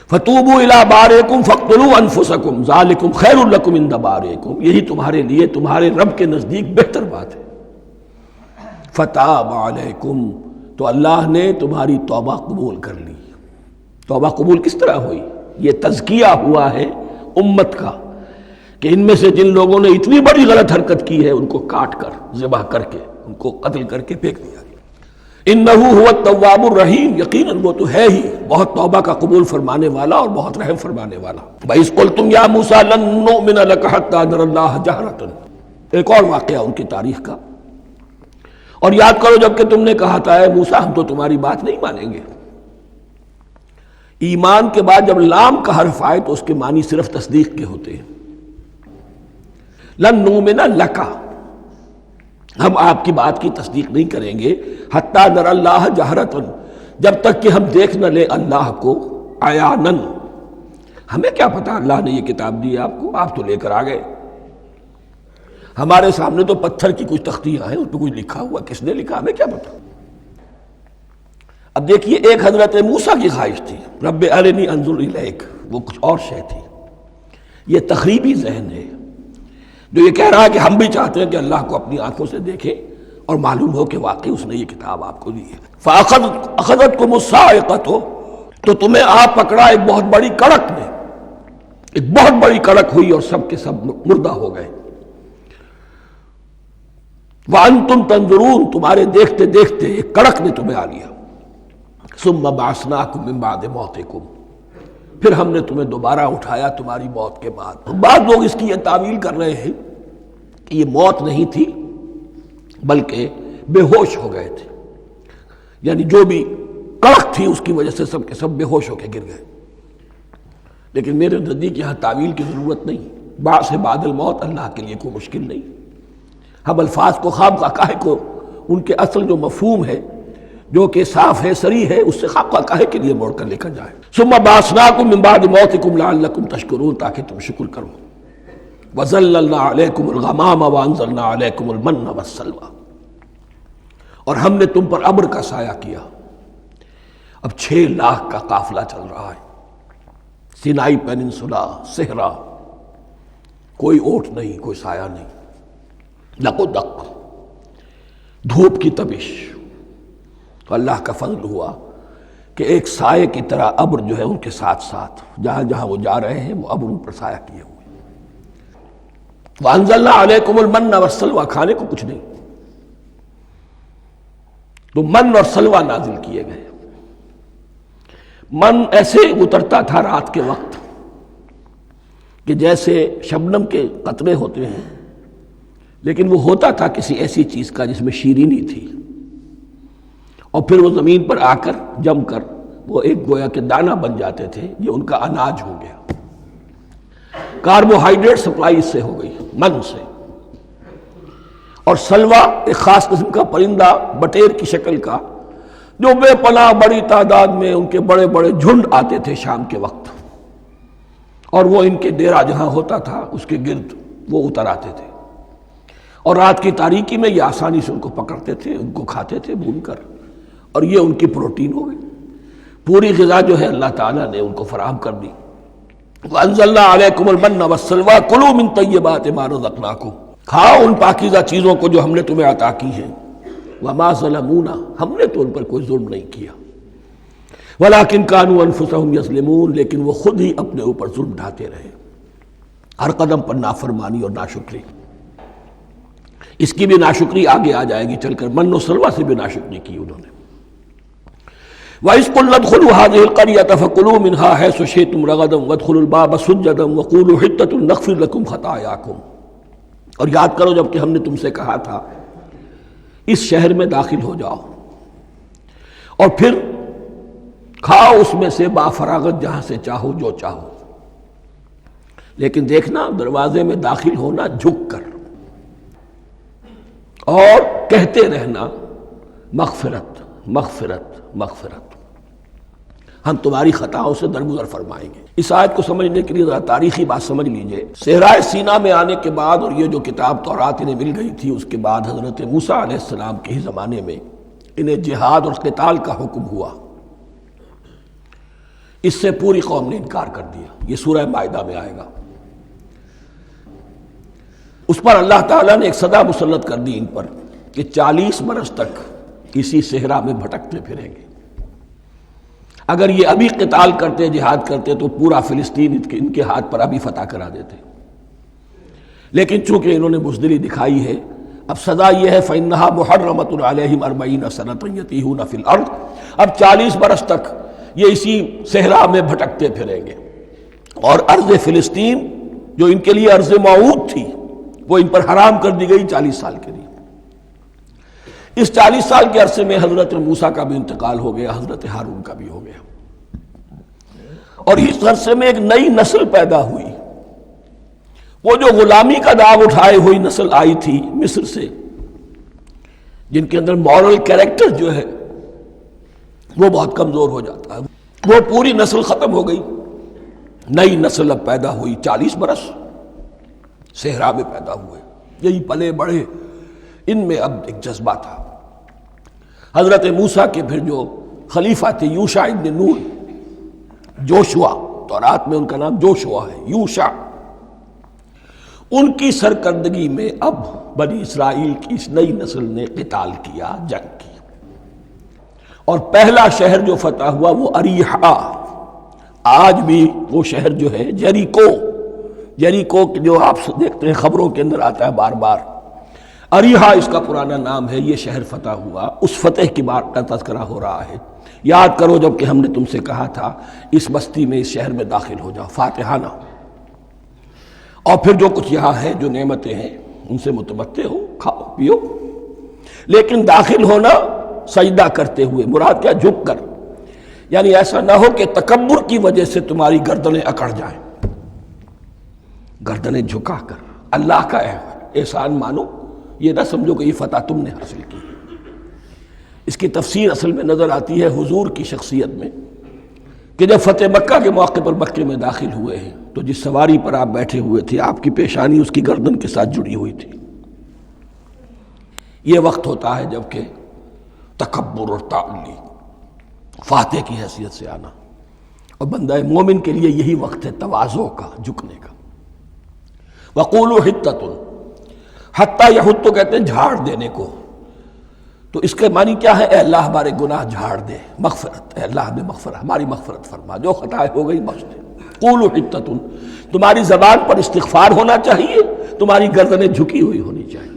فَتُوبُوا إِلَىٰ بَارِئِكُمْ فَاقْتُلُوا أَنفُسَكُمْ ذَٰلِكُمْ خَيْرٌ لَكُمْ عِندَ بَارِئِكُمْ، یہی تمہارے لیے تمہارے رب کے نزدیک بہتر بات ہے. فَتَابَ عَلَيْكُمْ، تو اللہ نے تمہاری توبہ قبول کر لی. توبہ قبول کس طرح ہوئی؟ یہ تزکیہ ہوا ہے امت کا کہ ان میں سے جن لوگوں نے اتنی بڑی غلط حرکت کی ہے ان کو کاٹ کر ذبح کر کے ان کو قتل کر کے پھینک دیا. انہ هو التواب الرحیم، یقیناً وہ تو ہے ہی بہت توبہ کا قبول فرمانے والا اور بہت رحم فرمانے والا. وَإِذْ قُلْتُمْ يَا مُوسَىٰ لَن نُّؤْمِنَ لَكَ حَتَّىٰ نَرَى اللَّهَ جَهْرَةً، ایک اور واقعہ ان کی تاریخ کا. اور یاد کرو جب کہ تم نے کہا تھا اے موسیٰ ہم تو تمہاری بات نہیں مانیں گے. ایمان کے بعد جب لام کا حرف آئے تو اس کے معنی صرف تصدیق کے ہوتے ہیں. لن نؤمن لک، ہم آپ کی بات کی تصدیق نہیں کریں گے. حتیٰ نر اللہ جہرتن، جب تک کہ ہم دیکھ نہ لیں اللہ کو عیانن. ہمیں کیا پتا اللہ نے یہ کتاب دی آپ کو، آپ تو لے کر آ گئے. ہمارے سامنے تو پتھر کی کچھ تختیاں ہیں، اس پہ کچھ لکھا ہوا، کس نے لکھا ہمیں کیا پتا. اب دیکھیے ایک حضرت موسیٰ کی خواہش تھی رب ارنی انظر الیک، وہ کچھ اور شے تھی. یہ تخریبی ذہن ہے جو یہ کہہ رہا ہے کہ ہم بھی چاہتے ہیں کہ اللہ کو اپنی آنکھوں سے دیکھیں اور معلوم ہو کہ واقعی اس نے یہ کتاب آپ کو دی ہے. فَأَخَذَتْكُمُ الصَّاعِقَةُ، تو تمہیں آپ پکڑا ایک بہت بڑی کڑک نے، ایک بہت بڑی کڑک ہوئی اور سب کے سب مردہ ہو گئے. وَأَنْتُمْ تَنظُرُونَ، تمہارے دیکھتے دیکھتے ایک کڑک نے تمہیں آ لیا. ثُمَّ بَعَثْنَاكُم مِّن بَعْدِ مَوْتِكُمْ، پھر ہم نے تمہیں دوبارہ اٹھایا تمہاری موت کے بعد. بعض لوگ اس کی یہ تعویل کر رہے ہیں کہ یہ موت نہیں تھی بلکہ بے ہوش ہو گئے تھے، یعنی جو بھی کڑک تھی اس کی وجہ سے سب کے سب بے ہوش ہو کے گر گئے. لیکن میرے نزدیک یہاں تعویل کی ضرورت نہیں. بعث بعد الموت اللہ کے لیے کوئی مشکل نہیں. ہم الفاظ کو خواہ کاہے کو ان کے اصل جو مفہوم ہے جو کہ صاف ہے صریح ہے اس سے خواہ کاہے کے لیے موڑ کر لکھا جائے. ثم بعثناکم من بعد موتکم لعلکم تشکرون، تاکہ تم شکر کرو. وظللنا علیکم الغمام وانزلنا علیکم المن والسلوى، اور ہم نے تم پر ابر کا سایہ کیا. اب 6 لاکھ کا قافلہ چل رہا ہے. سینائی پیننسولا، صحرا، کوئی اوٹ نہیں، کوئی سایہ نہیں، دق و دق، دھوپ کی تپش. تو اللہ کا فضل ہوا کہ ایک سائے کی طرح ابر جو ہے ان کے ساتھ ساتھ جہاں جہاں وہ جا رہے ہیں وہ ابر ان پر سایہ کیے ہوئے. وَأَنزَلْنَا عَلَيْكُمُ الْمَنَّ وَالسَّلْوَىٰ، کھانے کو کچھ نہیں تو من اور سلوہ نازل کیے گئے. من ایسے اترتا تھا رات کے وقت کہ جیسے شبنم کے قطرے ہوتے ہیں، لیکن وہ ہوتا تھا کسی ایسی چیز کا جس میں شیرینی تھی، اور پھر وہ زمین پر آ کر جم کر وہ ایک گویا کے دانہ بن جاتے تھے. یہ ان کا اناج ہو گیا. کاربوہائیڈریٹ سپلائی اس سے ہو گئی من سے. اور سلوہ ایک خاص قسم کا پرندہ بٹیر کی شکل کا جو بے پناہ بڑی تعداد میں ان کے بڑے بڑے جھنڈ آتے تھے شام کے وقت، اور وہ ان کے ڈیرا جہاں ہوتا تھا اس کے گرد وہ اتر آتے تھے، اور رات کی تاریکی میں یہ آسانی سے ان کو پکڑتے تھے، ان کو کھاتے تھے بھون کر، اور یہ ان کی پروٹین ہو گئی. پوری غذا جو ہے اللہ تعالیٰ نے ان کو فراہم کر دی. وَأَنزَلْنَا عَلَيْكُمُ الْمَنَّ وَالسَّلْوَىٰ كُلُوا مِن طَيِّبَاتِ مَا رَزَقْنَاكُمْ، کھاؤ ان پاکیزہ چیزوں کو جو ہم نے تمہیں عطا کی ہیں. وَمَا ظَلَمُونَا، ہم نے تو ان پر کوئی ظلم نہیں کیا. وَلَٰكِن كَانُوا أَنفُسَهُمْ يَظْلِمُونَ، لیکن وہ خود ہی اپنے اوپر ظلم ڈھاتے رہے، ہر قدم پر نافرمانی اور ناشکری. اس کی بھی ناشکری آگے آ جائے گی چل کر. من و سلوہ سے بھی ناشکری کی انہوں نے. وَإِذْ قُلْنَا ادْخُلُوا هَٰذِهِ الْقَرْيَةَ فَكُلُوا مِنْهَا حَيْثُ شِئْتُمْ رَغَدًا وَادْخُلُوا الْبَابَ سُجَّدًا وَقُولُوا حِطَّةٌ نَغْفِرْ لَكُمْ خَطَايَاكُمْ. اور یاد کرو جب کہ ہم نے تم سے کہا تھا اس شہر میں داخل ہو جاؤ اور پھر کھاؤ اس میں سے با فراغت جہاں سے چاہو جو چاہو. لیکن دیکھنا دروازے میں داخل ہونا جھک کر اور کہتے رہنا مغفرت مغفرت مغفرت، ہم تمہاری خطاؤں سے درگزر فرمائیں گے۔ اس آیت کو سمجھنے کے لیے ذرا تاریخی بات سمجھ لیجئے۔ صحرائے سینا میں آنے کے بعد اور یہ جو کتاب تورات انہیں مل گئی تھی، اس کے بعد حضرت موسیٰ علیہ السلام کے ہی زمانے میں انہیں جہاد اور قتال کا حکم ہوا۔ اس سے پوری قوم نے انکار کر دیا، یہ سورہ مائدہ میں آئے گا۔ اس پر اللہ تعالیٰ نے ایک سزا مسلط کر دی ان پر کہ 40 برس تک اسی صحرا میں بھٹکتے پھریں گے۔ اگر یہ ابھی قتال کرتے، جہاد کرتے، تو پورا فلسطین ان کے ہاتھ پر ابھی فتح کرا دیتے، لیکن چونکہ انہوں نے بزدلی دکھائی ہے، اب سزا یہ ہے فَإِنَّهَا مُحَرَّمَةٌ عَلَيْهِمْ 40 سَنَةً يَتِيهُونَ فِي الْأَرْضِ، اب 40 برس تک یہ اسی صحرا میں بھٹکتے پھریں گے، اور ارض فلسطین جو ان کے لیے ارض موعود تھی وہ ان پر حرام کر دی گئی 40 سال کے لیے۔ اس 40 سال کے عرصے میں حضرت موسیٰ کا بھی انتقال ہو گیا، حضرت ہارون کا بھی ہو گیا، اور اس عرصے میں ایک نئی نسل پیدا ہوئی۔ وہ جو غلامی کا داغ اٹھائے ہوئی نسل آئی تھی مصر سے، جن کے اندر مورل کیریکٹر جو ہے وہ بہت کمزور ہو جاتا ہے، وہ پوری نسل ختم ہو گئی، نئی نسل اب پیدا ہوئی۔ 40 برس صحرا میں پیدا ہوئے، یہی پلے بڑھے، ان میں اب ایک جذبہ تھا۔ حضرت موسیٰ کے پھر جو خلیفہ تھے یوشع ابن نون، جوشوا، تورات میں ان کا نام جوشوا ہے، یوشع، ان کی سرکردگی میں اب بنی اسرائیل کی اس نئی نسل نے قتال کیا، جنگ کی، اور پہلا شہر جو فتح ہوا وہ اریحا۔ آج بھی وہ شہر جو ہے جیریکو، جیریکو جو آپ دیکھتے ہیں خبروں کے اندر آتا ہے بار بار، اریحا اس کا پرانا نام ہے، یہ شہر فتح ہوا۔ اس فتح کی بات کا تذکرہ ہو رہا ہے۔ یاد کرو جب کہ ہم نے تم سے کہا تھا اس بستی میں، اس شہر میں داخل ہو جاؤ فاتحانہ، اور پھر جو کچھ یہاں ہے، جو نعمتیں ہیں ان سے متمتع ہو، کھاؤ پیو، لیکن داخل ہونا سجدہ کرتے ہوئے، مراد کیا؟ جھک کر، یعنی ایسا نہ ہو کہ تکبر کی وجہ سے تمہاری گردنیں اکڑ جائیں، گردنیں جھکا کر اللہ کا احسان مانو، یہ نہ سمجھو کہ یہ فتح تم نے حاصل کی۔ اس کی تفسیر اصل میں نظر آتی ہے حضور کی شخصیت میں، کہ جب فتح مکہ کے موقع پر مکے میں داخل ہوئے ہیں تو جس سواری پر آپ بیٹھے ہوئے تھے، آپ کی پیشانی اس کی گردن کے ساتھ جڑی ہوئی تھی۔ یہ وقت ہوتا ہے جب کہ تکبر اور تعلی، فاتح کی حیثیت سے آنا، اور بندہ مومن کے لیے یہی وقت ہے تواضع کا، جھکنے کا۔ وَقُولُوا حِطَّةٌ، حتیٰ یہود تو کہتے ہیں جھاڑ دینے کو، تو اس کے معنی کیا ہے؟ اے اللہ ہمارے گناہ جھاڑ دے، مغفرت، اے اللہ ہمیں مغفرت، ہماری مغفرت فرما، جو خطائیں ہو گئی بخش دے۔ قولوا حطۃ، تمہاری زبان پر استغفار ہونا چاہیے، تمہاری گردنیں جھکی ہوئی ہونی چاہیے۔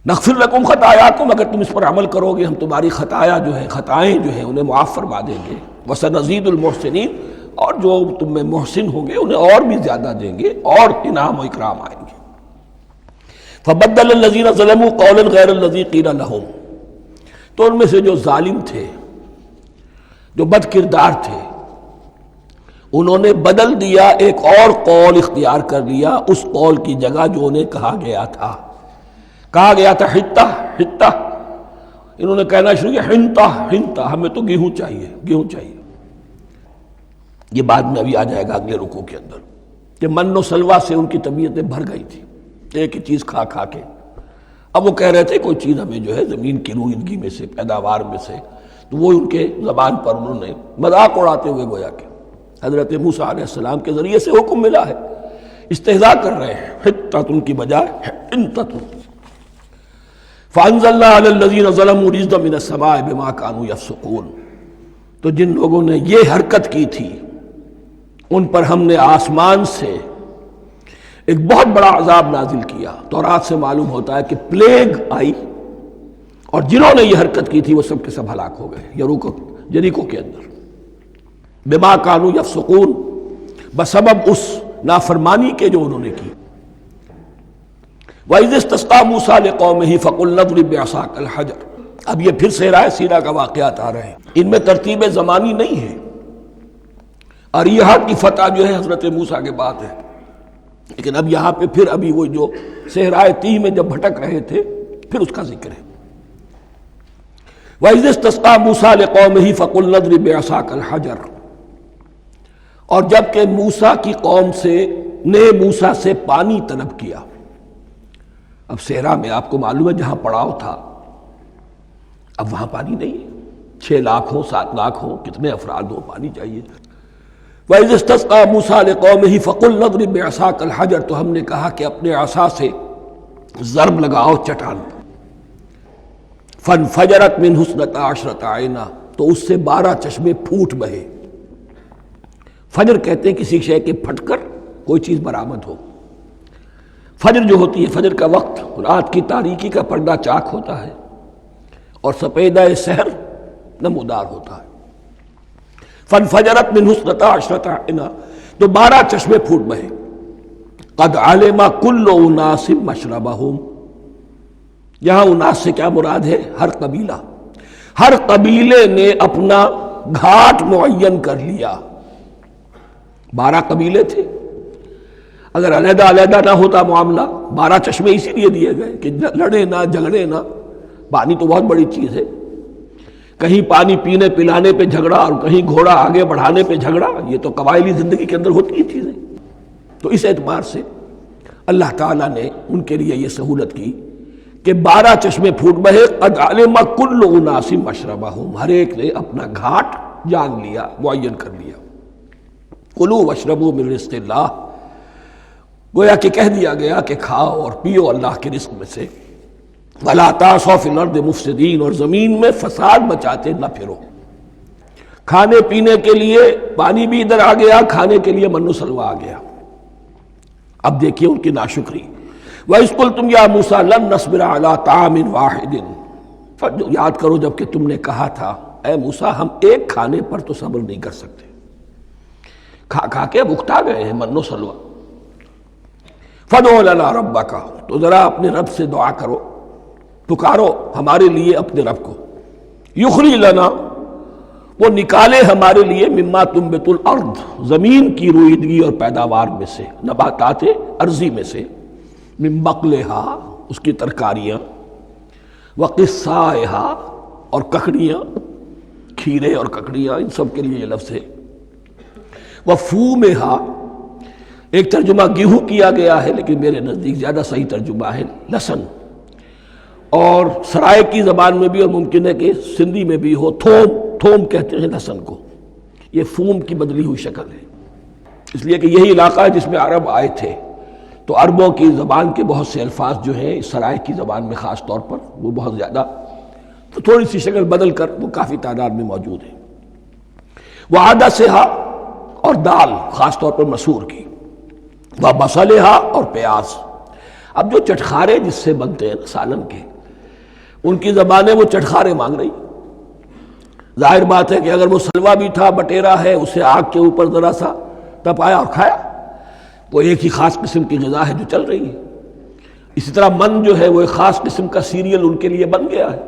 نغفر لکم خطایاکم، اگر تم اس پر عمل کرو گے ہم تمہاری خطایا جو ہے، خطائیں جو ہیں انہیں معاف فرما دیں گے۔ وسنزید المحسنین، اور جو تم میں محسن ہوں گے انہیں اور بھی زیادہ دیں گے، اور انعام و اکرام آئیں گے۔ فبدل الذین ظلموا قولا غیر الذی قیل لہم، تو ان میں سے جو ظالم تھے، جو بد کردار تھے، انہوں نے بدل دیا، ایک اور قول اختیار کر لیا اس قول کی جگہ جو انہیں کہا گیا تھا۔ کہا گیا تھا حتہ حتہ، انہوں نے کہنا شروع کیا ہنتا ہنتا، ہمیں تو گیہوں چاہیے، گیہوں چاہیے۔ یہ بعد میں ابھی آ جائے گا اگلے رکوع کے اندر، کہ من و سلوہ سے ان کی طبیعتیں بھر گئی تھی ایک ہی چیز کھا کھا کے۔ اب وہ کہہ رہے تھے کوئی چیز ہمیں جو ہے زمین کی روئیدگی میں سے، پیداوار میں سے، تو وہ ان کے زبان پر انہوں نے مذاق اڑاتے ہوئے گویا کہ حضرت موسیٰ علیہ السلام کے ذریعے سے حکم ملا ہے، استہزاء کر رہے ہیں، حتۃ کی بجائے حنتۃ۔ فانزلنا علی الذین ظلموا رجزا من السماء بما كانوا یفسقون، تو جن لوگوں نے یہ حرکت کی تھی ان پر ہم نے آسمان سے ایک بہت بڑا عذاب نازل کیا۔ تورات سے معلوم ہوتا ہے کہ پلیگ آئی، اور جنہوں نے یہ حرکت کی تھی وہ سب کے سب ہلاک ہو گئے جریکو کے اندر، بما كانوا یفسقون، بسبب اس نافرمانی کے جو انہوں نے کی۔ وَإِذِ اسْتَسْقَىٰ مُوسَىٰ لِقَوْمِهِ فَقُلْنَا اضْرِب بِّعَصَاكَ الْحَجَرَ، اب یہ پھر صحرائے سینا کا واقعات آ رہے ہیں، ان میں ترتیب زمانی نہیں ہے، اور یہاں کی فتح جو ہے حضرت موسیٰ کے بعد ہے، لیکن اب یہاں پہ پھر ابھی وہ جو صحرائے تیہ میں جب بھٹک رہے تھے پھر اس کا ذکر ہے۔ وَإِذِ اسْتَسْقَىٰ مُوسَىٰ لِقَوْمِهِ فَقُلْنَا اضْرِب بِّعَصَاكَ الْحَجَرَ، اور جب کہ موسیٰ کی قوم نے موسیٰ سے پانی طلب کیا۔ اب صحرا میں آپ کو معلوم ہے جہاں پڑاؤ تھا اب وہاں پانی نہیں ہے، 6 لاکھ ہو 7 لاکھ ہو کتنے افراد ہو پانی چاہیے۔ وَإِذِ اسْتَسْقَىٰ مُوسَىٰ لِقَوْمِهِ فَقُلْنَا اضْرِب بِّعَصَاكَ الْحَجَرَ، تو ہم نے کہا کہ اپنے عصا سے ضرب لگاؤ چٹان پر۔ فَانْفَجَرَتْ مِنْهُ اثْنَتَا عَشْرَةَ عَيْنًا، تو اس سے 12 چشمے پھوٹ بہے۔ فجر کہتے ہیں کسی شے کے پھٹ کر کوئی چیز برآمد ہو۔ فجر جو ہوتی ہے، فجر کا وقت رات کی تاریکی کا پردہ چاک ہوتا ہے اور سپیدہ سحر نمودار ہوتا ہے۔ فَانْفَجَرَتْ مِنْهُ اثْنَتَا عَشْرَةَ عَيْنًا، تو 12 چشمے پھوٹ بہے۔ قَدْ عَلِمَ كُلُّ أُنَاسٍ مَشْرَبَهُمْ، یہاں اناس سے کیا مراد ہے؟ ہر قبیلہ، ہر قبیلے نے اپنا گھاٹ معین کر لیا۔ 12 قبیلے تھے، اگر علیحدہ علیحدہ نہ ہوتا معاملہ، 12 چشمے اسی لیے دیے گئے کہ لڑے نہ جھگڑے نہ۔ پانی تو بہت بڑی چیز ہے، کہیں پانی پینے پلانے پہ جھگڑا اور کہیں گھوڑا آگے بڑھانے پہ جھگڑا، یہ تو قبائلی زندگی کے اندر ہوتی ہی چیزیں۔ تو اس اعتبار سے اللہ تعالیٰ نے ان کے لیے یہ سہولت کی کہ 12 چشمے پھوٹ بہے۔ قد علم کل اناس مشربہم، ہر ایک نے اپنا گھاٹ جان لیا، معین کر لیا۔ کلوا واشربوا من رزق اللہ، گویا کہ کہہ دیا گیا کہ کھاؤ اور پیو اللہ کے رزق میں سے۔ ولا تعثوا فی الارض مفسدین، اور زمین میں فساد مچاتے نہ پھرو۔ کھانے پینے کے لیے پانی بھی ادھر آ گیا، کھانے کے لیے من و سلوہ آ گیا۔ اب دیکھیے ان کی ناشکری۔ وَإِذْ قُلْتُمْ يَا مُوسَىٰ لَن نَّصْبِرَ عَلَىٰ طَعَامٍ وَاحِدٍ، یاد کرو جب کہ تم نے کہا تھا اے موسیٰ ہم ایک کھانے پر تو صبر نہیں کر سکتے، کھا کھا کے بکتا گئے ہیں من و سلوہ۔ فَادْعُ لَنَا رَبَّكَ، تو ذرا اپنے رب سے دعا کرو، پکارو ہمارے لیے اپنے رب کو۔ یخرج لنا، وہ نکالے ہمارے لیے مما تنبت الارض، زمین کی روئیدگی اور پیداوار میں سے، نباتات ارضی میں سے، من بقلہا، اس کی ترکاریاں، وقصائہا، اور ککڑیاں، کھیرے اور ککڑیاں، ان سب کے لیے یہ لفظ ہے۔ وفومہا، ایک ترجمہ گیہوں کیا گیا ہے لیکن میرے نزدیک زیادہ صحیح ترجمہ ہے لہسن، اور سرائے کی زبان میں بھی اور ممکن ہے کہ سندھی میں بھی ہو تھوم، تھوم کہتے ہیں لہسن کو، یہ فوم کی بدلی ہوئی شکل ہے، اس لیے کہ یہی علاقہ ہے جس میں عرب آئے تھے، تو عربوں کی زبان کے بہت سے الفاظ جو ہیں اس سرائے کی زبان میں خاص طور پر وہ بہت زیادہ، تو تھوڑی سی شکل بدل کر وہ کافی تعداد میں موجود ہے۔ وعدسہا، اور دال خاص طور پر مسور کی، وبصلہا، اور پیاز۔ اب جو چٹخارے جس سے بنتے ہیں سالن کے، ان کی زبانیں وہ چٹخارے مانگ رہی۔ ظاہر بات ہے کہ اگر وہ سلوا بھی تھا، بٹیرا ہے، اسے آگ کے اوپر ذرا سا تپایا اور کھایا، وہ ایک ہی خاص قسم کی غذا ہے جو چل رہی ہے۔ اسی طرح من جو ہے وہ ایک خاص قسم کا سیریل ان کے لیے بن گیا ہے۔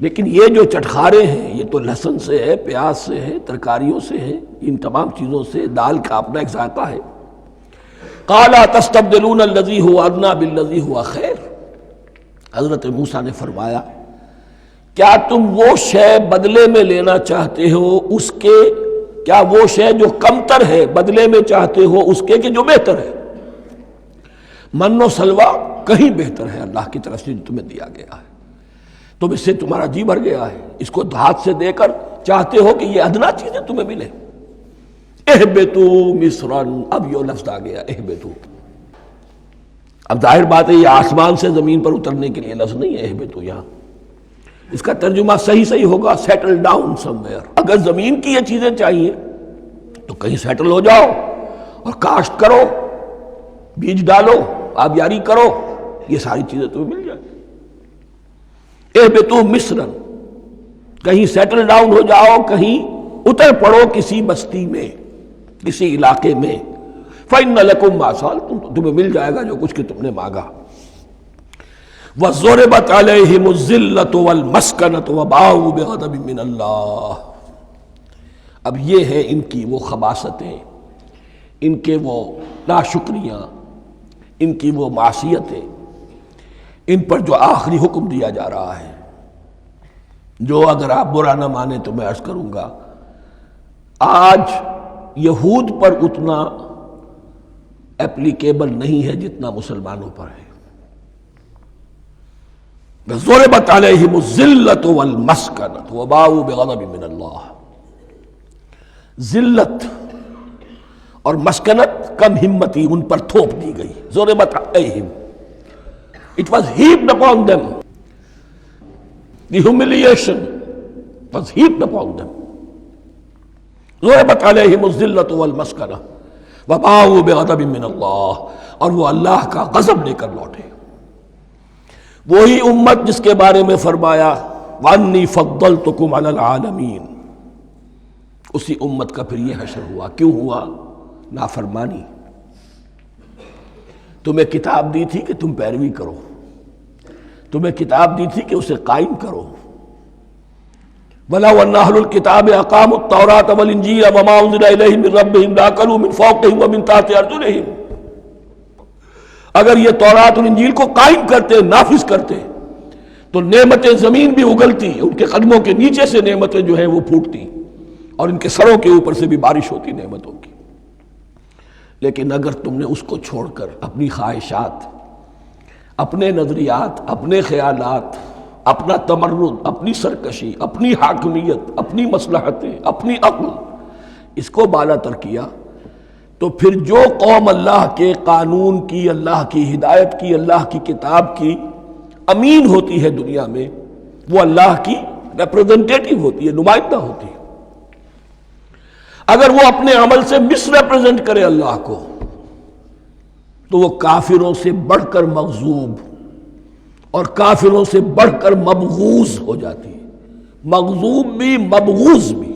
لیکن یہ جو چٹخارے ہیں یہ تو لہسن سے ہے، پیاز سے ہے، ترکاریوں سے ہے، ان تمام چیزوں سے، دال کا اپنا ایک ذائقہ ہے۔ قَالَ تَسْتَبْدِلُونَ الَّذِي هُوَ أَدْنَىٰ بِالَّذِي هُوَ خَيْرٌ، حضرت موسیٰ نے فرمایا کیا تم وہ شے بدلے میں لینا چاہتے ہو اس کے، کیا وہ شے جو کمتر ہے بدلے میں چاہتے ہو اس کے کہ جو بہتر ہے؟ من و سلوہ کہیں بہتر ہے اللہ کی طرف سے جو تمہیں دیا گیا ہے، تم اس سے تمہارا جی بھر گیا ہے، اس کو ہاتھ سے دے کر چاہتے ہو کہ یہ ادنا چیزیں تمہیں ملے۔ اہبتو مصرن، اب یہ لفظ آ گیا اہبتو۔ اب ظاہر بات ہے یہ آسمان سے زمین پر اترنے کے لیے لفظ نہیں ہے اہبتو، یہاں اس کا ترجمہ صحیح ہوگا سیٹل ڈاؤن سم ویئر۔ اگر زمین کی یہ چیزیں چاہیے تو کہیں سیٹل ہو جاؤ اور کاشت کرو، بیج ڈالو، آبیاری کرو، یہ ساری چیزیں تمہیں مل جائیں۔ اہبتو مصرن، کہیں سیٹل ڈاؤن ہو جاؤ، کہیں اتر پڑو کسی بستی میں، کسی علاقے میں۔ فَإِنَّ لَكُمْ مَا سَأَلْتُمْ، تمہیں مل جائے گا جو کچھ کہ تم نے مانگا۔ وَضُرِبَتْ عَلَيْهِمُ الذِّلَّةُ وَالْمَسْكَنَةُ وَبَاءُوا بِغَضَبٍ مِّنَ اللَّهِ، اب یہ ہے ان کی وہ خباثتیں، ان کے وہ ناشکریاں، ان کی وہ معصیتیں، ان پر جو آخری حکم دیا جا رہا ہے، جو اگر آپ برا نہ مانیں تو میں عرض کروں گا آج یہود پر اتنا اپلیکیبل نہیں ہے جتنا مسلمانوں پر ہے۔ ضربت علیہم الذلۃ والمسکنۃ وباؤوا بغضب من اللہ، ذلت اور مسکنت، کم ہمتی ان پر تھوپ دی گئی۔ ضربت علیہم، it was heaped upon them، the humiliation was heaped upon them۔ ضربت علیہم الذلۃ والمسکنۃ وباؤوا بغضب من اللہ، اور وہ اللہ کا غضب لے کر لوٹے۔ وہی امت جس کے بارے میں فرمایا وَأَنِّي فَضَّلْتُكُمْ عَلَى الْعَالَمِينَ، اسی امت کا پھر یہ حشر ہوا۔ کیوں ہوا؟ نافرمانی۔ تمہیں کتاب دی تھی کہ تم پیروی کرو، تمہیں کتاب دی تھی کہ اسے قائم کرو۔ وَلَوْ أَنَّ أَهْلَ الْكِتَابِ أَقَامُوا التَّوْرَاةَ وَالْإِنْجِيلَ وَمَا أُنزِلَ إِلَيْهِم مِّن رَّبِّهِمْ لَأَكَلُوا مِن فَوْقِهِمْ وَمِن تَحْتِ أَرْجُلِهِمْ، اگر یہ تورات اور انجیل کو قائم کرتے، نافذ کرتے، تو نعمتیں زمین بھی اگلتی، ان کے قدموں کے نیچے سے نعمتیں جو ہیں وہ پھوٹتی، اور ان کے سروں کے اوپر سے بھی بارش ہوتی نعمتوں کی۔ لیکن اگر تم نے اس کو چھوڑ کر اپنی خواہشات، اپنے نظریات، اپنے خیالات، اپنا تمرد، اپنی سرکشی، اپنی حاکمیت، اپنی مصلحتیں، اپنی عقل، اس کو بالا تر کیا، تو پھر جو قوم اللہ کے قانون کی، اللہ کی ہدایت کی، اللہ کی کتاب کی امین ہوتی ہے دنیا میں، وہ اللہ کی ریپرزنٹیٹیو ہوتی ہے، نمائندہ ہوتی ہے۔ اگر وہ اپنے عمل سے مس ریپرزنٹ کرے اللہ کو، تو وہ کافروں سے بڑھ کر مغضوب اور کافروں سے بڑھ کر مبغوض ہو جاتی ہے، مغضوب بھی مبغوض بھی۔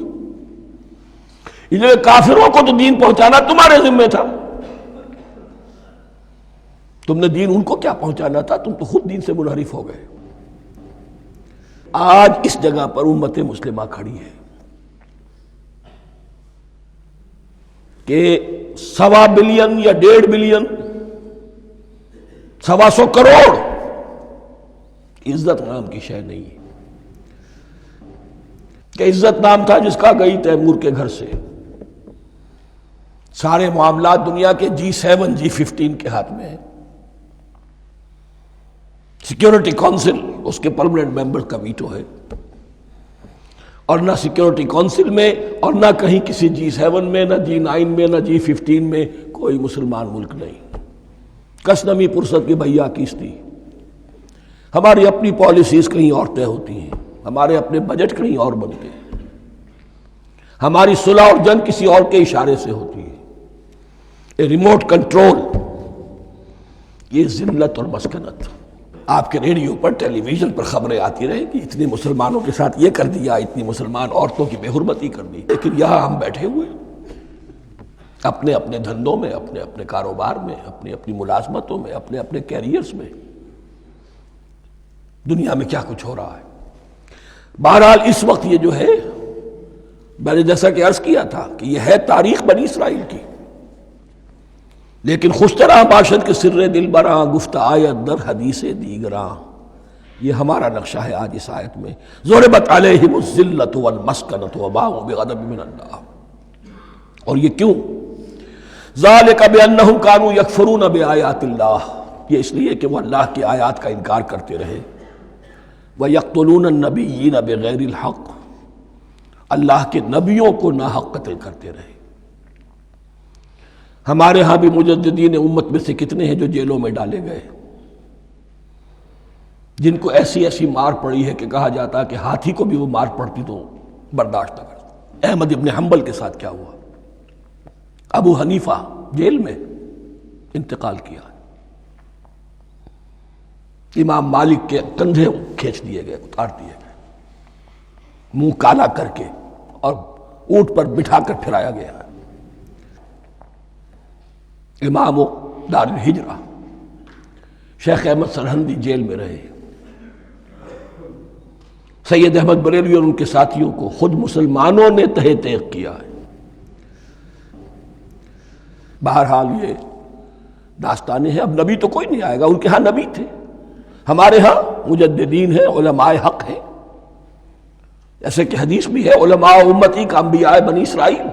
اس لیے کافروں کو تو دین پہنچانا تمہارے ذمہ تھا، تم نے دین ان کو کیا پہنچانا تھا، تم تو خود دین سے منحرف ہو گئے۔ آج اس جگہ پر امت مسلمہ کھڑی ہے کہ 1.25 بلین یا 1.5 بلین، 125 کروڑ عزت نام کی شے نہیں ہے، کہ عزت نام تھا جس کا گئی تیمور کے گھر سے۔ سارے معاملات دنیا کے G7 G15 کے ہاتھ میں ہیں۔ سیکیورٹی کونسل اس کے پرماننٹ ممبر کا ویٹو ہے، اور نہ سیکیورٹی کونسل میں اور نہ کہیں کسی G7 میں، نہ G9 میں، نہ G15 میں کوئی مسلمان ملک نہیں۔ کس نمی پرست کی بھیا کیستی، ہماری اپنی پالیسیز کہیں اور طے ہوتی ہیں، ہمارے اپنے بجٹ کہیں اور بنتے ہیں، ہماری صلح اور جنگ کسی اور کے اشارے سے ہوتی ہے۔ ریموٹ کنٹرول، یہ ذلت اور مسکنت۔ آپ کے ریڈیو پر، ٹیلی ویژن پر خبریں آتی رہیں کہ اتنے مسلمانوں کے ساتھ یہ کر دیا، اتنی مسلمان عورتوں کی بے حرمتی کر دی، لیکن یہاں ہم بیٹھے ہوئے اپنے اپنے دھندوں میں، اپنے اپنے کاروبار میں، اپنی اپنی ملازمتوں میں، اپنے اپنے کیریئرز میں، دنیا میں کیا کچھ ہو رہا ہے۔ بہرحال اس وقت یہ جو ہے، میں نے جیسا کہ عرض کیا تھا کہ یہ ہے تاریخ بنی اسرائیل کی، لیکن خوش طرح باشد کے سر دل براں، گفت آیت در حدیث دیگراں، یہ ہمارا نقشہ ہے آج اس آیت میں۔ ضربت علیہم الذلۃ والمسکنۃ وباؤوا بغضب من اللہ، اور یہ کیوں؟ ذالک بانہم کانوا یکفرون بآیات اللہ، یہ اس لیے کہ وہ اللہ کی آیات کا انکار کرتے رہے۔ وَيَقْتُلُونَ النَّبِيِّينَ بِغَيْرِ الْحَقِّ، اللہ کے نبیوں کو ناحق قتل کرتے رہے۔ ہمارے ہاں بھی مجددین امت میں سے کتنے ہیں جو جیلوں میں ڈالے گئے، جن کو ایسی ایسی مار پڑی ہے کہ کہا جاتا ہے کہ ہاتھی کو بھی وہ مار پڑتی تو برداشت نہ کرتا۔ احمد ابن حنبل کے ساتھ کیا ہوا؟ ابو حنیفہ جیل میں انتقال کیا، امام مالک کے کندھے کھینچ دیے گئے، اتار دیے گئے، منہ کالا کر کے اور اونٹ پر بٹھا کر پھرایا گیا۔ امام دار الہجرہ شیخ احمد سرہندی جیل میں رہے، سید احمد بریلوی اور ان کے ساتھیوں کو خود مسلمانوں نے تہہ تیغ کیا ہے۔ بہرحال یہ داستانیں ہیں، اب نبی تو کوئی نہیں آئے گا، ان کے ہاں نبی تھے، ہمارے ہاں مجددین ہیں، علماء حق ہیں، جیسے کہ حدیث بھی ہے علماء امتی کا انبیاء بنی اسرائیل،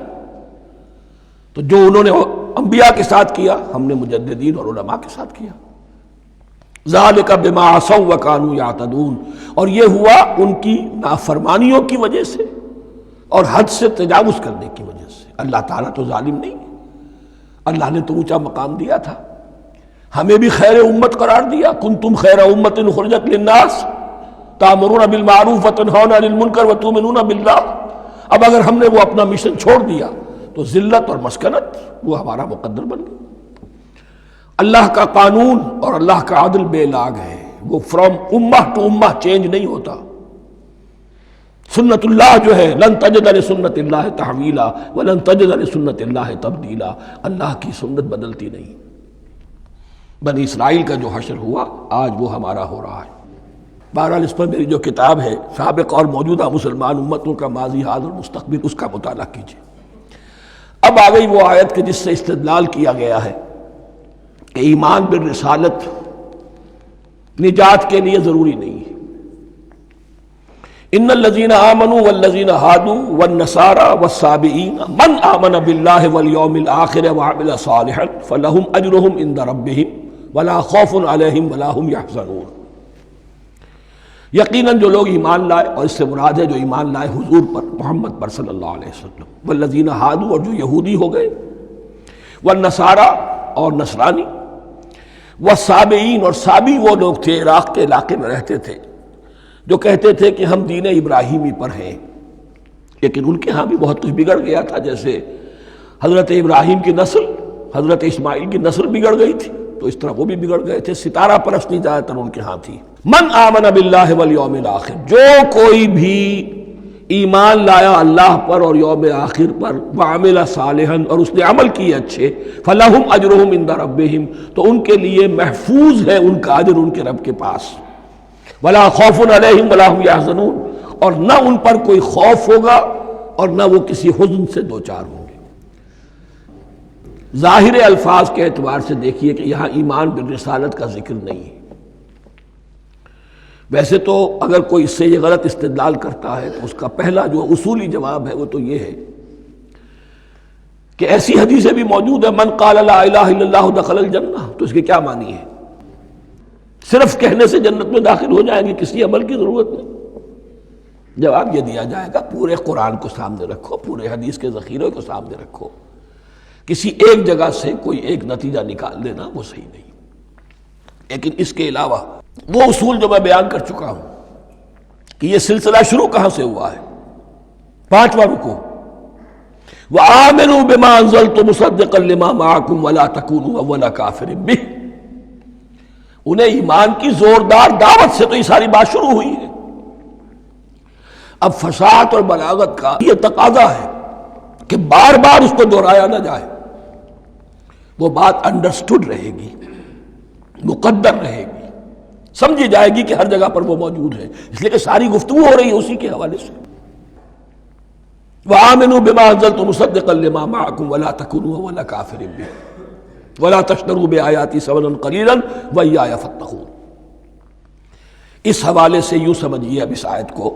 تو جو انہوں نے انبیاء کے ساتھ کیا ہم نے مجددین اور علماء کے ساتھ کیا۔ ذالک بما عصوا وکانوا یعتدون، اور یہ ہوا ان کی نافرمانیوں کی وجہ سے اور حد سے تجاوز کرنے کی وجہ سے۔ اللہ تعالیٰ تو ظالم نہیں ہے، اللہ نے تو اونچا مقام دیا تھا، ہمیں بھی خیر امت قرار دیا، کنتم خیر امت اخرجت للناس تأمرون بالمعروف وتنہون عن المنکر وتؤمنون باللہ۔ اب اگر ہم نے وہ اپنا مشن چھوڑ دیا تو ذلت اور مسکنت وہ ہمارا مقدر بن گئی۔ اللہ کا قانون اور اللہ کا عدل بے لاگ ہے، وہ فرام امہ ٹو امہ چینج نہیں ہوتا۔ سنت اللہ جو ہے لن تجد لسنت اللہ تحویلا ولن تجد لسنت اللہ تبدیلا، اللہ کی سنت بدلتی نہیں۔ بنی اسرائیل کا جو حشر ہوا آج وہ ہمارا ہو رہا ہے۔ بہرحال اس پر میری جو کتاب ہے سابق اور موجودہ مسلمان امتوں کا ماضی حال اور مستقبل، اس کا مطالعہ کیجیے۔ اب آ گئی وہ آیت کہ جس سے استدلال کیا گیا ہے کہ ایمان بالرسالت نجات کے لیے ضروری نہیں ہے۔ ان الذین آمنوا والذین ہادوا والنصارى والصابئین من آمن باللہ والیوم الآخر وعمل صالحا فلہم اجرہم عند ربہم ولا خوف علیہم ولا ہم یحزنون۔ یقیناً جو لوگ ایمان لائے، اور اس سے مراد ہے جو ایمان لائے حضور پر، محمد پر صلی اللہ علیہ وسلم، والذین ہادوا، اور جو یہودی ہو گئے، والنصارى، اور نصرانی، والصابئین، اور صابی وہ لوگ تھے عراق کے علاقے میں رہتے تھے جو کہتے تھے کہ ہم دین ابراہیمی پر ہیں، لیکن ان کے ہاں بھی بہت کچھ بگڑ گیا تھا، جیسے حضرت ابراہیم کی نسل حضرت اسماعیل کی نسل بگڑ گئی تھی، تو اس طرح وہ بھی بگڑ گئے تھے۔ ستارہ پرستی زیادہ تر ان کے ہاں تھی۔ من آمن باللہ والیوم الآخر، جو کوئی بھی ایمان لایا اللہ پر اور یوم آخر پر، وعمل صالحا، اور اس نے عمل کیے اچھے، فلہم اجرہم عند ربہم، تو ان کے لیے محفوظ ہے ان کا اجر ان کے رب کے پاس، ولا خوف علیہم ولا ہم یحزنون، اور نہ ان پر کوئی خوف ہوگا اور نہ وہ کسی حزن سے دوچار ہوں گے۔ ظاہر الفاظ کے اعتبار سے دیکھیے کہ یہاں ایمان بالرسالت کا ذکر نہیں ہے۔ ویسے تو اگر کوئی اس سے یہ غلط استدلال کرتا ہے تو اس کا پہلا جو اصولی جواب ہے وہ تو یہ ہے کہ ایسی حدیثیں بھی موجود ہیں، من قال لا الہ الا اللہ دخل الجنہ، تو اس کے کیا معنی ہے؟ صرف کہنے سے جنت میں داخل ہو جائیں گے، کسی عمل کی ضرورت نہیں؟ جواب یہ دیا جائے گا پورے قرآن کو سامنے رکھو، پورے حدیث کے ذخیرے کو سامنے رکھو، کسی ایک جگہ سے کوئی ایک نتیجہ نکال لینا وہ صحیح نہیں۔ لیکن اس کے علاوہ وہ اصول جو میں بیان کر چکا ہوں کہ یہ سلسلہ شروع کہاں سے ہوا ہے، 5واں رکوع، وَآمِنُوا بِمَا أَنزَلْتُ مُصَدِّقًا لِمَا مَعَكُمْ وَلَا تَكُونُوا أَوَّلَ كَافِرٍ بِهِ، انہیں ایمان کی زوردار دعوت سے تو یہ ساری بات شروع ہوئی ہے۔ اب فصاحت اور بلاغت کا یہ تقاضا ہے کہ بار بار اس کو دہرایا نہ جائے، وہ بات انڈرسٹوڈ رہے گی، مقدر رہے گی، سمجھی جائے گی کہ ہر جگہ پر وہ موجود ہے، اس لیے کہ ساری گفتگو ہو رہی ہے اسی کے حوالے سے۔ وَآمِنُوا بِمَا أَنزَلْتُ مُصَدِّقًا لِمَا مَعَكُمْ وَلَا تَكُونُوا أَوَّلَ كَافِرٍ بِهِ وَلَا تَشْتَرُوا بِآيَاتِي ثَمَنًا قَلِيلًا وَإِيَّايَ فَاتَّقُونِ۔ اس حوالے سے یوں سمجھیے اب اس آیت کو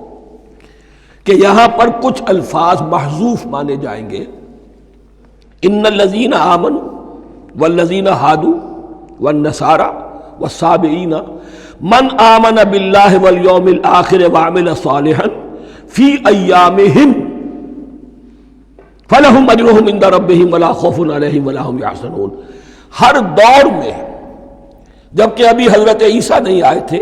کہ یہاں پر کچھ الفاظ محذوف مانے جائیں گے، ان الذین آمنوا والذین ہادوا والنصارى والصابئین من آمن باللہ والیوم الآخر وعمل صالحا فی ایامہم فلہم اجرہم عند ربہم ولا خوف علیہم ولا ہم یحزنون۔ ہر دور میں جبکہ ابھی حضرت عیسیٰ نہیں آئے تھے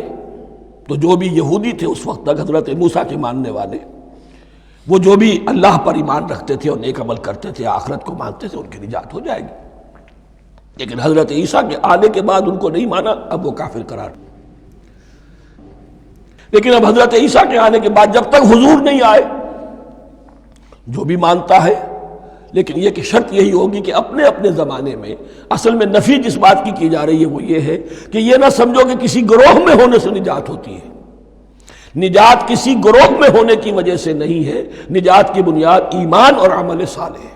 تو جو بھی یہودی تھے اس وقت تک، حضرت موسیٰ کے ماننے والے، وہ جو بھی اللہ پر ایمان رکھتے تھے اور نیک عمل کرتے تھے، آخرت کو مانتے تھے، ان کی نجات ہو جائے گی۔ لیکن حضرت عیسیٰ کے آنے کے بعد ان کو نہیں مانا، اب وہ کافر قرار۔ لیکن اب حضرت عیسیٰ کے آنے کے بعد جب تک حضور نہیں آئے جو بھی مانتا ہے، لیکن یہ کہ شرط یہی ہوگی کہ اپنے اپنے زمانے میں، اصل میں نفی جس بات کی جا رہی ہے وہ یہ ہے کہ یہ نہ سمجھو کہ کسی گروہ میں ہونے سے نجات ہوتی ہے، نجات کسی گروہ میں ہونے کی وجہ سے نہیں ہے، نجات کی بنیاد ایمان اور عمل صالح ہے۔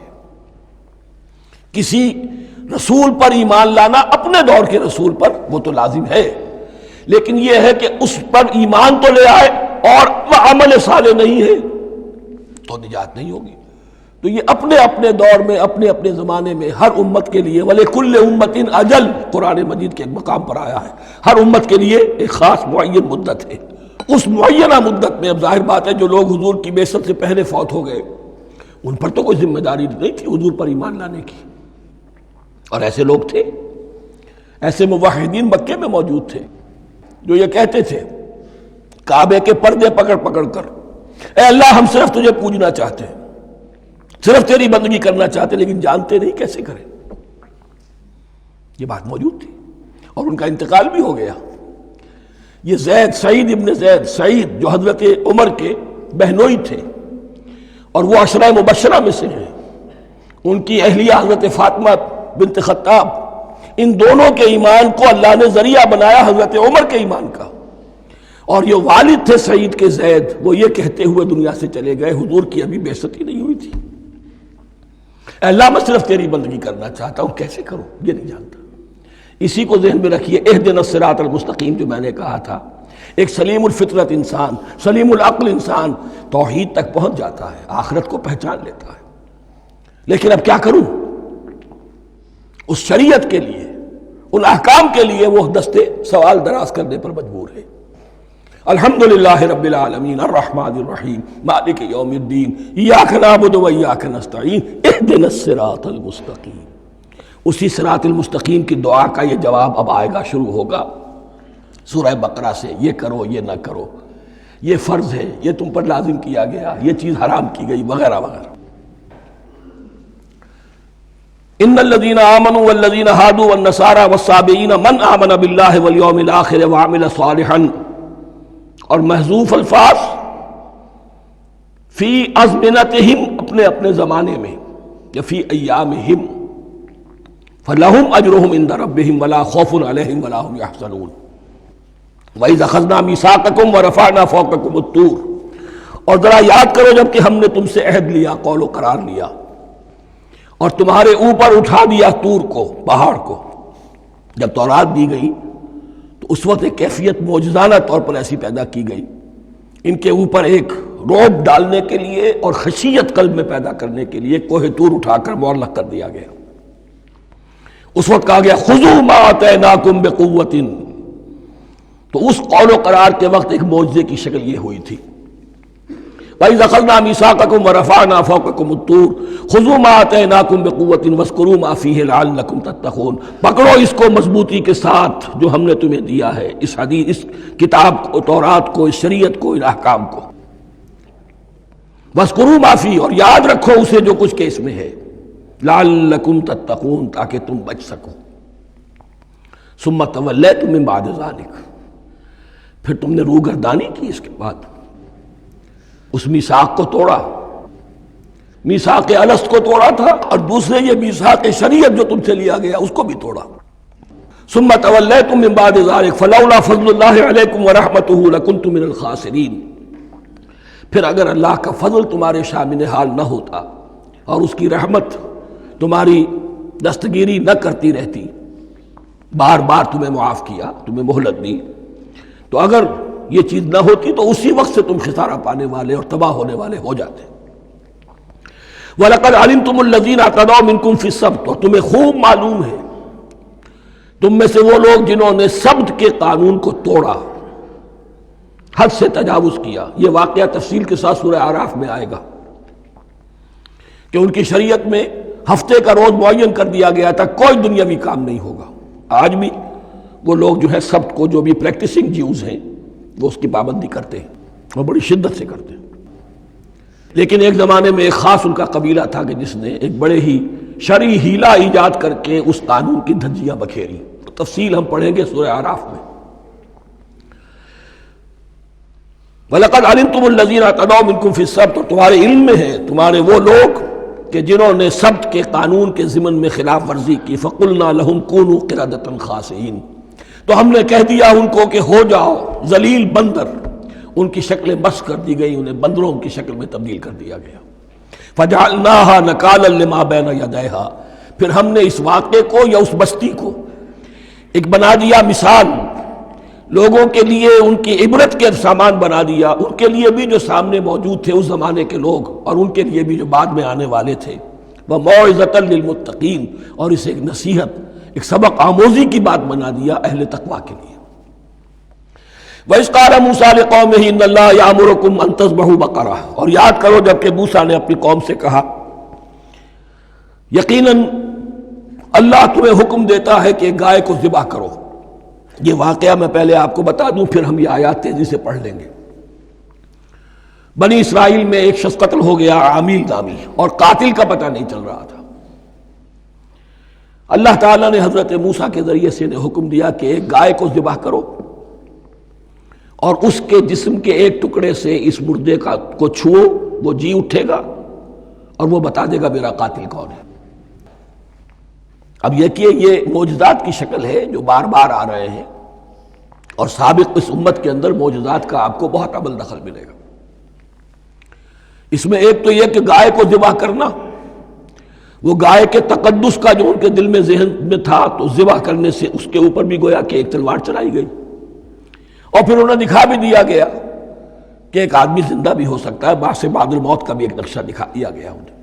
کسی رسول پر ایمان لانا اپنے دور کے رسول پر وہ تو لازم ہے، لیکن یہ ہے کہ اس پر ایمان تو لے آئے اور وہ عمل صالح نہیں ہے تو نجات نہیں ہوگی۔ تو یہ اپنے اپنے دور میں، اپنے اپنے زمانے میں ہر امت کے لیے وَلِكُلِّ أُمَّةٍ أَجَلٌ قرآن مجید کے ایک مقام پر آیا ہے، ہر امت کے لیے ایک خاص معین مدت ہے۔ اس معینہ مدت میں اب ظاہر بات ہے جو لوگ حضور کی بعثت سے پہلے فوت ہو گئے ان پر تو کوئی ذمہ داری نہیں تھی حضور پر ایمان لانے کی، اور ایسے لوگ تھے، ایسے موحدین مکے میں موجود تھے جو یہ کہتے تھے کعبے کے پردے پکڑ پکڑ کر، اے اللہ ہم صرف تجھے پوجنا چاہتے ہیں، صرف تیری بندگی کرنا چاہتے، لیکن جانتے نہیں کیسے کریں۔ یہ بات موجود تھی اور ان کا انتقال بھی ہو گیا۔ یہ زید، سعید ابن زید، سعید جو حضرت عمر کے بہنوئی تھے اور وہ عشرہ مبشرہ میں سے ہیں، ان کی اہلیہ حضرت فاطمہ بنت خطاب، ان دونوں کے ایمان کو اللہ نے ذریعہ بنایا حضرت عمر کے ایمان کا، اور یہ والد تھے سعید کے زید، وہ یہ کہتے ہوئے دنیا سے چلے گئے حضور کی ابھی بعثت ہی نہیں ہوئی تھی، اے اللہ میں صرف تیری بندگی کرنا چاہتا ہوں، کیسے کروں یہ نہیں جانتا۔ اسی کو ذہن میں رکھیے، اہدنا الصراط المستقیم جو میں نے کہا تھا، ایک سلیم الفطرت انسان، سلیم العقل انسان توحید تک پہنچ جاتا ہے، آخرت کو پہچان لیتا ہے، لیکن اب کیا کروں؟ اس شریعت کے لیے، ان احکام کے لیے وہ دستے سوال دراز کرنے پر مجبور ہے۔ الحمدللہ رب العالمین الرحمن الرحیم مالک یوم الدین ایاک نعبد و ایاک نستعین اہدنا الصراط المستقیم۔ اسی صراط المستقیم کی دعا کا یہ جواب اب آئے گا، شروع ہوگا سورہ بقرہ سے، یہ کرو یہ نہ کرو، یہ فرض ہے، یہ تم پر لازم کیا گیا، یہ چیز حرام کی گئی، وغیرہ وغیرہ۔ ان الذين آمنوا والذين هادوا والنصارى والصابئين من آمن بالله واليوم الآخر وعمل صالحا، اور محذوف الفاظ فی ازمنتہم، اپنے اپنے زمانے میں، یا فی ایامہم، فلہم اجرہم عند ربہم ولا خوف علیہم ولا هم یحزنون۔ وَإِذْ أَخَذْنَا مِیثَاقَکُمْ وَرَفَعْنَا فَوْقَکُمُ الطُّورَ، اور ذرا یاد کرو جب کہ ہم نے تم سے عہد لیا، قول و قرار لیا، اور تمہارے اوپر اٹھا دیا طور کو، پہاڑ کو۔ جب تورات دی گئی تو اس وقت ایک کیفیت معجزانہ طور پر ایسی پیدا کی گئی، ان کے اوپر ایک رعب ڈالنے کے لیے اور خشیت قلب میں پیدا کرنے کے لیے کوہ طور اٹھا کر معلق کر دیا گیا۔ اس وقت کہا گیا خذوا ما آتیناکم بقوۃ، تو اس قول و قرار کے وقت ایک معجزے کی شکل یہ ہوئی تھی۔ وَإِذْ أَخَذْنَا مِيثَاقَكُمْ وَرَفَعْنَا فَوْقَكُمُ الطُّورَ خُذُوا مَا آتَيْنَاكُمْ بِقُوَّةٍ وَاذْكُرُوا مَا فِيهِ لَعَلَّكُمْ تَتَّقُونَ، پکڑو اس کو مضبوطی کے ساتھ جو ہم نے تمہیں دیا ہے، اس حدیث، اس کتاب کو، تورات کو، اس شریعت کو، ان احکام کو۔ وَاذْكُرُوا مَا فِيهِ، اور یاد رکھو اسے جو کچھ کہ اس میں ہے، لَعَلَّكُمْ تَتَّقُونَ، تاکہ تم بچ سکو۔ ثُمَّ تَوَلَّيْتُم مِّن بَعْدِ ذَلِكَ، پھر تم نے روگردانی کی اس کے بعد، اس میثاق کو توڑا، میثاق الست کو توڑا تھا، اور دوسرے یہ میثاق شریعت جو تم سے لیا گیا اس کو بھی توڑا۔ ثم تولیتم من بعد ذلک فلولا فضل اللہ علیکم ورحمتہ لکنتم من الخاسرین، پھر اگر اللہ کا فضل تمہارے شامل حال نہ ہوتا اور اس کی رحمت تمہاری دستگیری نہ کرتی رہتی، بار بار تمہیں معاف کیا، تمہیں مہلت دی، تو اگر یہ چیز نہ ہوتی تو اسی وقت سے تم خسارہ پانے والے اور تباہ ہونے والے ہو جاتے۔ وَلَقَدْ عَلِمْتُمُ الَّذِينَ اعْتَدَوْا مِنْكُمْ فِي السَّبْتِ، اور تمہیں خوب معلوم ہے تم میں سے وہ لوگ جنہوں نے سبت کے قانون کو توڑا، حد سے تجاوز کیا۔ یہ واقعہ تفصیل کے ساتھ سورہ اعراف میں آئے گا کہ ان کی شریعت میں ہفتے کا روز معین کر دیا گیا تھا، کوئی دنیاوی کام نہیں ہوگا۔ آج بھی وہ لوگ جو ہے سبت کو، جو بھی پریکٹسنگ جیوز ہیں، وہ اس کی پابندی کرتے ہیں اور بڑی شدت سے کرتے ہیں۔ لیکن ایک زمانے میں ایک خاص ان کا قبیلہ تھا کہ جس نے ایک بڑے ہی شرعی ہیلہ ایجاد کر کے اس قانون کی دھجیاں بکھیری، تفصیل ہم پڑھیں گے سورہ اعراف میں۔ وَلَقَدْ عَلِمْتُمُ الَّذِينَ اعْتَدَوْا مِنْكُمْ فِي السَّبْتِ، اور تمہارے علم میں ہے تمہارے وہ لوگ کہ جنہوں نے سبت کے قانون کے ضمن میں خلاف ورزی کی، فَقُلْنَا لَهُمْ كُونُوا قِرَدَةً خَاسِئِينَ، تو ہم نے کہہ دیا ان کو کہ ہو جاؤ ذلیل بندر، ان کی شکلیں بس کر دی گئی، انہیں بندروں کی شکل میں تبدیل کر دیا گیا۔ فَجَعَلْنَاهَا نَكَالًا لِمَا بَيْنَ يَدَيْهَا، پھر ہم نے اس واقعے کو یا اس بستی کو ایک بنا دیا مثال، لوگوں کے لیے ان کی عبرت کے سامان بنا دیا، ان کے لیے بھی جو سامنے موجود تھے اس زمانے کے لوگ، اور ان کے لیے بھی جو بعد میں آنے والے تھے۔ وَمَوْعِظَةً لِّلْمُتَّقِينَ، اور اسے ایک نصیحت، ایک سبق آموزی کی بات بنا دیا اہل تقویٰ کے لیے۔ وَإِذْ قَالَ مُوسَىٰ لِقَوْمِهِ إِنَّ اللَّهَ يَأْمُرُكُمْ أَن تَذْبَحُوا بَقَرَةً، اور یاد کرو جب کہ موسیٰ نے اپنی قوم سے کہا یقیناً اللہ تمہیں حکم دیتا ہے کہ ایک گائے کو ذبح کرو۔ یہ واقعہ میں پہلے آپ کو بتا دوں، پھر ہم یہ آیات تیزی سے پڑھ لیں گے۔ بنی اسرائیل میں ایک شخص قتل ہو گیا، عامیل نامی، اور قاتل کا پتہ نہیں چل رہا تھا۔ اللہ تعالیٰ نے حضرت موسیٰ کے ذریعے سے انہیں حکم دیا کہ ایک گائے کو ذبح کرو، اور اس کے جسم کے ایک ٹکڑے سے اس مردے کو چھوؤ، وہ جی اٹھے گا اور وہ بتا دے گا میرا قاتل کون ہے۔ اب یہ کہ یہ معجزات کی شکل ہے جو بار بار آ رہے ہیں، اور سابق اس امت کے اندر معجزات کا آپ کو بہت عمل دخل ملے گا۔ اس میں ایک تو یہ کہ گائے کو ذبح کرنا، وہ گائے کے تقدس کا جو ان کے دل میں ذہن میں تھا، تو ذبح کرنے سے اس کے اوپر بھی گویا کہ ایک تلوار چلائی گئی، اور پھر انہیں دکھا بھی دیا گیا کہ ایک آدمی زندہ بھی ہو سکتا ہے، بعد سے بعد الموت کا بھی ایک نقشہ دکھا دیا گیا انہیں۔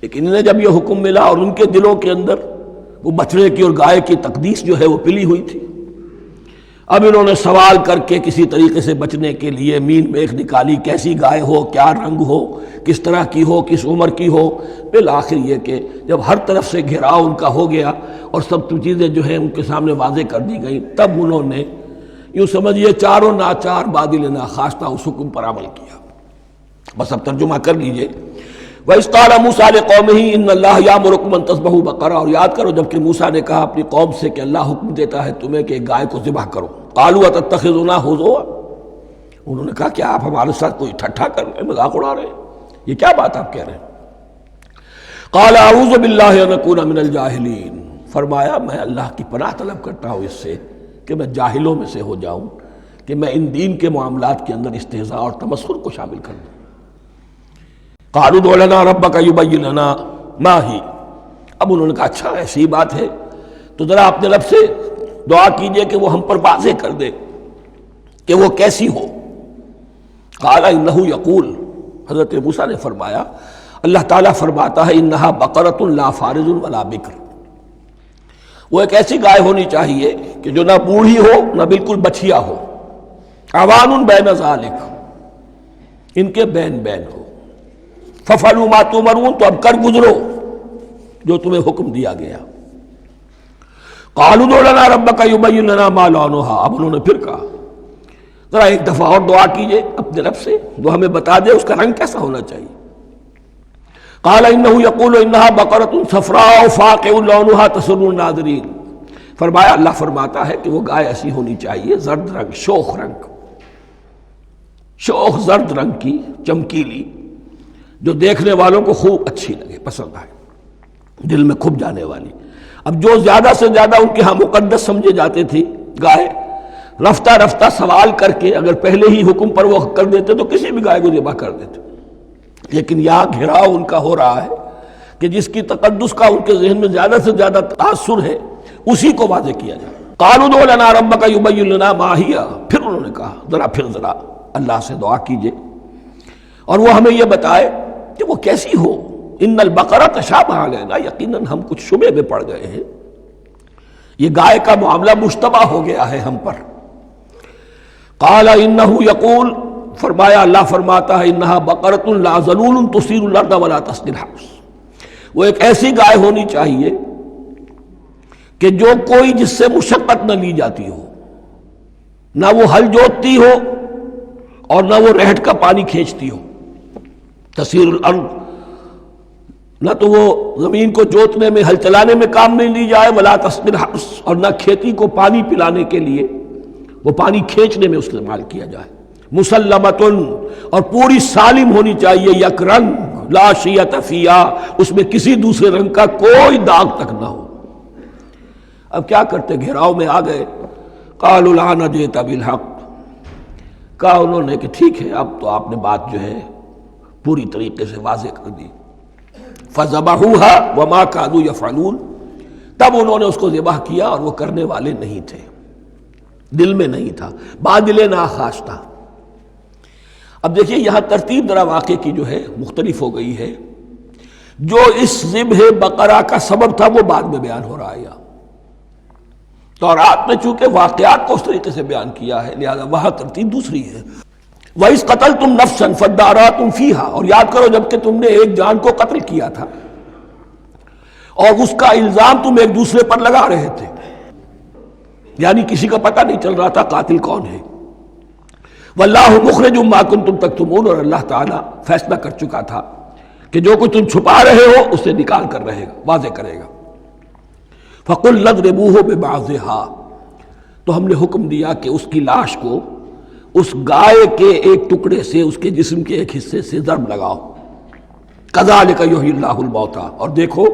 لیکن انہیں جب یہ حکم ملا اور ان کے دلوں کے اندر وہ بچڑے کی اور گائے کی تقدیس جو ہے وہ پلی ہوئی تھی، اب انہوں نے سوال کر کے کسی طریقے سے بچنے کے لیے مین میخ نکالی، کیسی گائے ہو، کیا رنگ ہو، کس طرح کی ہو، کس عمر کی ہو۔ بالآخر یہ کہ جب ہر طرف سے گھیراؤ ان کا ہو گیا اور سب چیزیں جو ہیں ان کے سامنے واضح کر دی گئیں، تب انہوں نے یوں سمجھیے چاروں ناچار بادل ناخواستہ اس حکم پر عمل کیا۔ بس اب ترجمہ کر لیجئے۔ وَإِذْ قَالَ مُوسَىٰ لِقَوْمِهِ إِنَّ اللَّهَ يَأْمُرُكُمْ أَن تَذْبَحُوا بَقَرَةً، اور یاد کرو جب کہ موسیٰ نے کہا اپنی قوم سے کہ اللہ حکم دیتا ہے تمہیں کہ ایک گائے کو ذبح کرو۔ قَالُوا أَتَتَّخِذُنَا هُزُوًا، انہوں نے کہا کہ آپ ہمارے ساتھ کوئی ٹھٹھا کر رہے ہیں، مذاق اڑا رہے ہیں، یہ کیا بات آپ کہہ رہے ہیں؟ قَالَ أَعُوذُ بِاللَّهِ أَنْ أَكُونَ مِنَ الْجَاهِلِينَ، فرمایا میں اللہ کی پناہ طلب کرتا ہوں اس سے کہ میں جاہلوں میں سے ہو جاؤں، کہ میں ان دین کے معاملات کے اندر استہزاء اور تمسخر کو شامل کر دوں۔ قالوا ادع لنا ربك يبين لنا ما هي، اب انہوں نے کہا اچھا ایسی بات ہے تو ذرا اپنے رب سے دعا کیجئے کہ وہ ہم پر واضح کر دے کہ وہ کیسی ہو۔ قال انه يقول، حضرت موسیٰ نے فرمایا اللہ تعالیٰ فرماتا ہے انها بقرة لا فارض ولا بکر، وہ ایک ایسی گائے ہونی چاہیے کہ جو نہ بوڑھی ہو نہ بالکل بچھیا ہو، عوان بین ذالک، ان کے بین بین ہو۔ فَفَعَلُوا مَا تُؤْمَرُونَ، تو اب کر گزرو جو تمہیں حکم دیا گیا۔ قَالُوا ادْعُ لَنَا رَبَّكَ يُبَيِّن لَنَا مَا لَوْنُهَا، اب انہوں نے پھر کہا ذرا ایک دفعہ اور دعا کیجئے اپنے رب سے، وہ ہمیں بتا دے اس کا رنگ کیسا ہونا چاہیے۔ قَالَ إِنَّهُ يَقُولُ إِنَّهَا بَقَرَةٌ صَفْرَاءُ فَاقِعٌ لَوْنُهَا تَسُرُّ النَّاظِرِينَ، فرمایا اللہ فرماتا ہے کہ وہ گائے ایسی ہونی چاہیے زرد رنگ، شوخ رنگ، شوخ زرد رنگ کی، چمکیلی، جو دیکھنے والوں کو خوب اچھی لگے، پسند آئے، دل میں کھپ جانے والی۔ اب جو زیادہ سے زیادہ ان کے ہاں مقدس سمجھے جاتے تھی گائے، رفتہ رفتہ سوال کر کے اگر پہلے ہی حکم پر وہ کر دیتے تو کسی بھی گائے کو ذبح کر دیتے، لیکن یہاں گھیراؤ ان کا ہو رہا ہے کہ جس کی تقدس کا ان کے ذہن میں زیادہ سے زیادہ تاثر ہے اسی کو واضح کیا جائے۔ قالوا ادع لنا ربك يبين لنا ما هي، پھر انہوں نے کہا ذرا اللہ سے دعا کیجئے اور وہ ہمیں یہ بتائے کہ وہ کیسی ہو۔ ان البقرہ تشابہ علینا، یقیناً ہم کچھ شبے میں پڑ گئے ہیں، یہ گائے کا معاملہ مشتبہ ہو گیا ہے ہم پر۔ قال انہ یقول، فرمایا اللہ فرماتا ہے انہا بقرۃ لا ذلول تثیر الارض ولا تسقی الحرث، وہ ایک ایسی گائے ہونی چاہیے کہ جو کوئی جس سے مشقت نہ لی جاتی ہو، نہ وہ ہل جوتتی ہو اور نہ وہ رہٹ کا پانی کھینچتی ہو۔ تسیر الارض، نہ تو وہ زمین کو جوتنے میں ہل چلانے میں کام نہیں لی جائے، ولا تسقی الحرث، اور نہ کھیتی کو پانی پلانے کے لیے وہ پانی کھینچنے میں استعمال کیا جائے۔ مسلمتن، اور پوری سالم ہونی چاہیے، یک رنگ، لا شیۃ فیہا، اس میں کسی دوسرے رنگ کا کوئی داغ تک نہ ہو۔ اب کیا کرتے، گھیراؤ میں آ گئے۔ قالوا الآن جئت بالحق، کہا انہوں نے کہ ٹھیک ہے، اب تو آپ نے بات جو ہے پوری طریقے سے واضح کر دی۔ فَذَبَحُوهَا وَمَا كَادُوا يَفْعَلُونَ، تب انہوں نے اس کو ذبح کیا اور وہ کرنے والے نہیں تھے، دل میں نہیں تھا، بادل ناخواش تھا۔ اب دیکھیے یہاں ترتیب ذرا واقعے کی جو ہے مختلف ہو گئی ہے۔ جو اس ذبح بقرہ کا سبب تھا وہ بعد میں بیان ہو رہا ہے یہاں۔ تورات میں چونکہ واقعات کو اس طریقے سے بیان کیا ہے لہذا وہاں ترتیب دوسری ہے۔ وَإِذْ قَتَلْتُمْ نَفْسًا فَادَّارَأْتُمْ فِيهَا، اور یاد کرو جب کہ تم نے ایک جان کو قتل کیا تھا اور اس کا الزام تم ایک دوسرے پر لگا رہے تھے، یعنی کسی کا پتہ نہیں چل رہا تھا قاتل کون ہے۔ وَاللَّهُ مُخْرِجٌ مَا كُنتُمْ تَكْتُمُونَ، اور اللہ تعالیٰ فیصلہ کر چکا تھا کہ جو کچھ تم چھپا رہے ہو اسے نکال کر رہے گا، واضح کرے گا۔ فَقُلْ اضْرِبُوهُ بِبَعْضِهَا، تو ہم نے حکم دیا کہ اس کی لاش کو اس گائے کے ایک ٹکڑے سے، اس کے جسم کے ایک حصے سے ضرب لگاؤ۔ كَذَلِكَ يُحْيِي اللَّهُ الْمَوْتَىٰ، اور دیکھو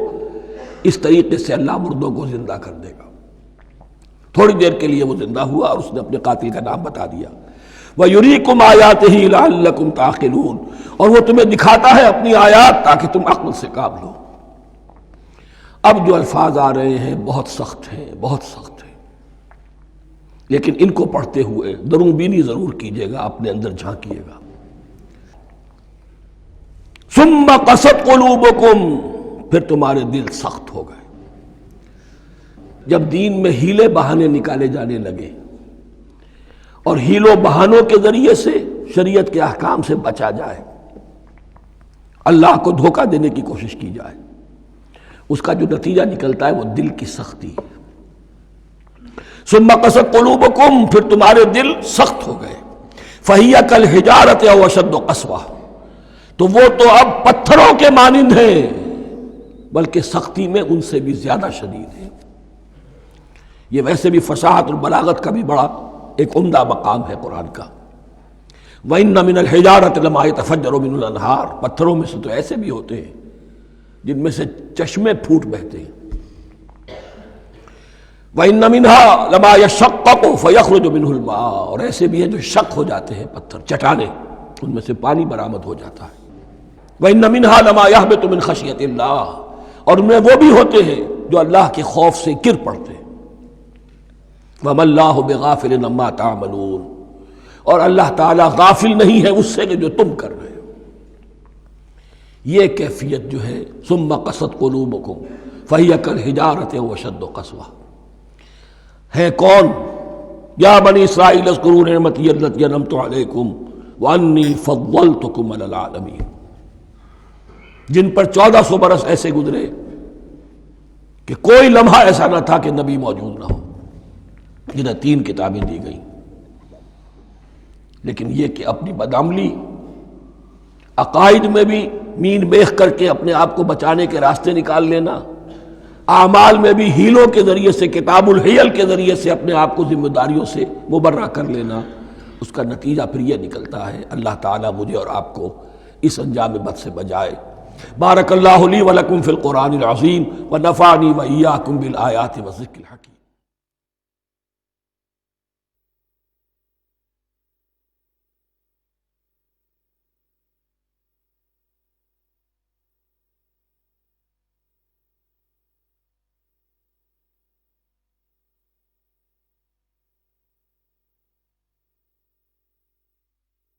اس طریقے سے اللہ مردوں کو زندہ کر دے گا۔ تھوڑی دیر کے لیے وہ زندہ ہوا اور اس نے اپنے قاتل کا نام بتا دیا۔ وَيُرِيكُمْ آيَاتِهِ لَعَلَّكُمْ تَعْقِلُونَ، اور وہ تمہیں دکھاتا ہے اپنی آیات تاکہ تم عقل سے کام لو۔ اب جو الفاظ آ رہے ہیں بہت سخت ہیں، بہت سخت ہیں، لیکن ان کو پڑھتے ہوئے درون بینی ضرور کیجیے گا، اپنے اندر جھانکیے گا۔ ثُمَّ قَسَتْ قُلُوبُكُمْ، پھر تمہارے دل سخت ہو گئے۔ جب دین میں ہیلے بہانے نکالے جانے لگے اور ہیلوں بہانوں کے ذریعے سے شریعت کے احکام سے بچا جائے، اللہ کو دھوکہ دینے کی کوشش کی جائے، اس کا جو نتیجہ نکلتا ہے وہ دل کی سختی ہے۔ ثم قست قلوبکم، پھر تمہارے دل سخت ہو گئے۔ فہی کالحجارۃ او اشد قسوہ، تو وہ تو اب پتھروں کے مانند ہیں بلکہ سختی میں ان سے بھی زیادہ شدید ہے۔ یہ ویسے بھی فصاحت اور بلاغت کا بھی بڑا ایک عمدہ مقام ہے قرآن کا۔ وَإِنَّ مِنَ الْحِجَارَةِ لَمَا يَتَفَجَّرُ مِنْهُ الْأَنْهَارُ، پتھروں میں سے تو ایسے بھی ہوتے ہیں جن میں سے چشمے پھوٹ بہتے ہیں۔ وَإِنَّ مِنْهَا لَمَا يَشَقَّقُ فَيَخْرُجُ مِنْهُ الْمَاءُ، اور ایسے بھی ہیں جو شق ہو جاتے ہیں، پتھر چٹانیں، ان میں سے پانی برآمد ہو جاتا ہے۔ وَإِنَّ مِنْهَا لَمَا يَهْبِطُ مِنْ خَشْيَةِ اللَّهِ، اور ان میں وہ بھی ہوتے ہیں جو اللہ کے خوف سے گر پڑتے ہیں۔ وَمَا اللَّهُ بِغَافِلٍ عَمَّا تَعْمَلُونَ، اور اللہ تعالیٰ غافل نہیں ہے اس سے کہ جو تم کر رہے ہو۔ یہ کیفیت جو ہے ثم قست قلوبکم فہی کالحجارۃ او اشد قسوہ، ہے کون؟ یا بنی اسرائیل اذکروا نعمتی التی انعمت علیکم وانی فضلتکم علی العالمین، جن پر 1400 برس ایسے گزرے کہ کوئی لمحہ ایسا نہ تھا کہ نبی موجود نہ ہو، جنہیں 3 کتابیں دی گئیں، لیکن یہ کہ اپنی بدعملی، عقائد میں بھی مین بیخ کر کے اپنے آپ کو بچانے کے راستے نکال لینا، اعمال میں بھی ہیلوں کے ذریعے سے، کتاب الحیل کے ذریعے سے اپنے آپ کو ذمہ داریوں سے مبرہ کر لینا، اس کا نتیجہ پھر یہ نکلتا ہے۔ اللہ تعالیٰ مجھے اور آپ کو اس انجام بد سے بچائے۔ بارک اللہ لی ولکم فی القرآن العظیم ونفعنی وإیاکم بالآیات والذکر الحکیم۔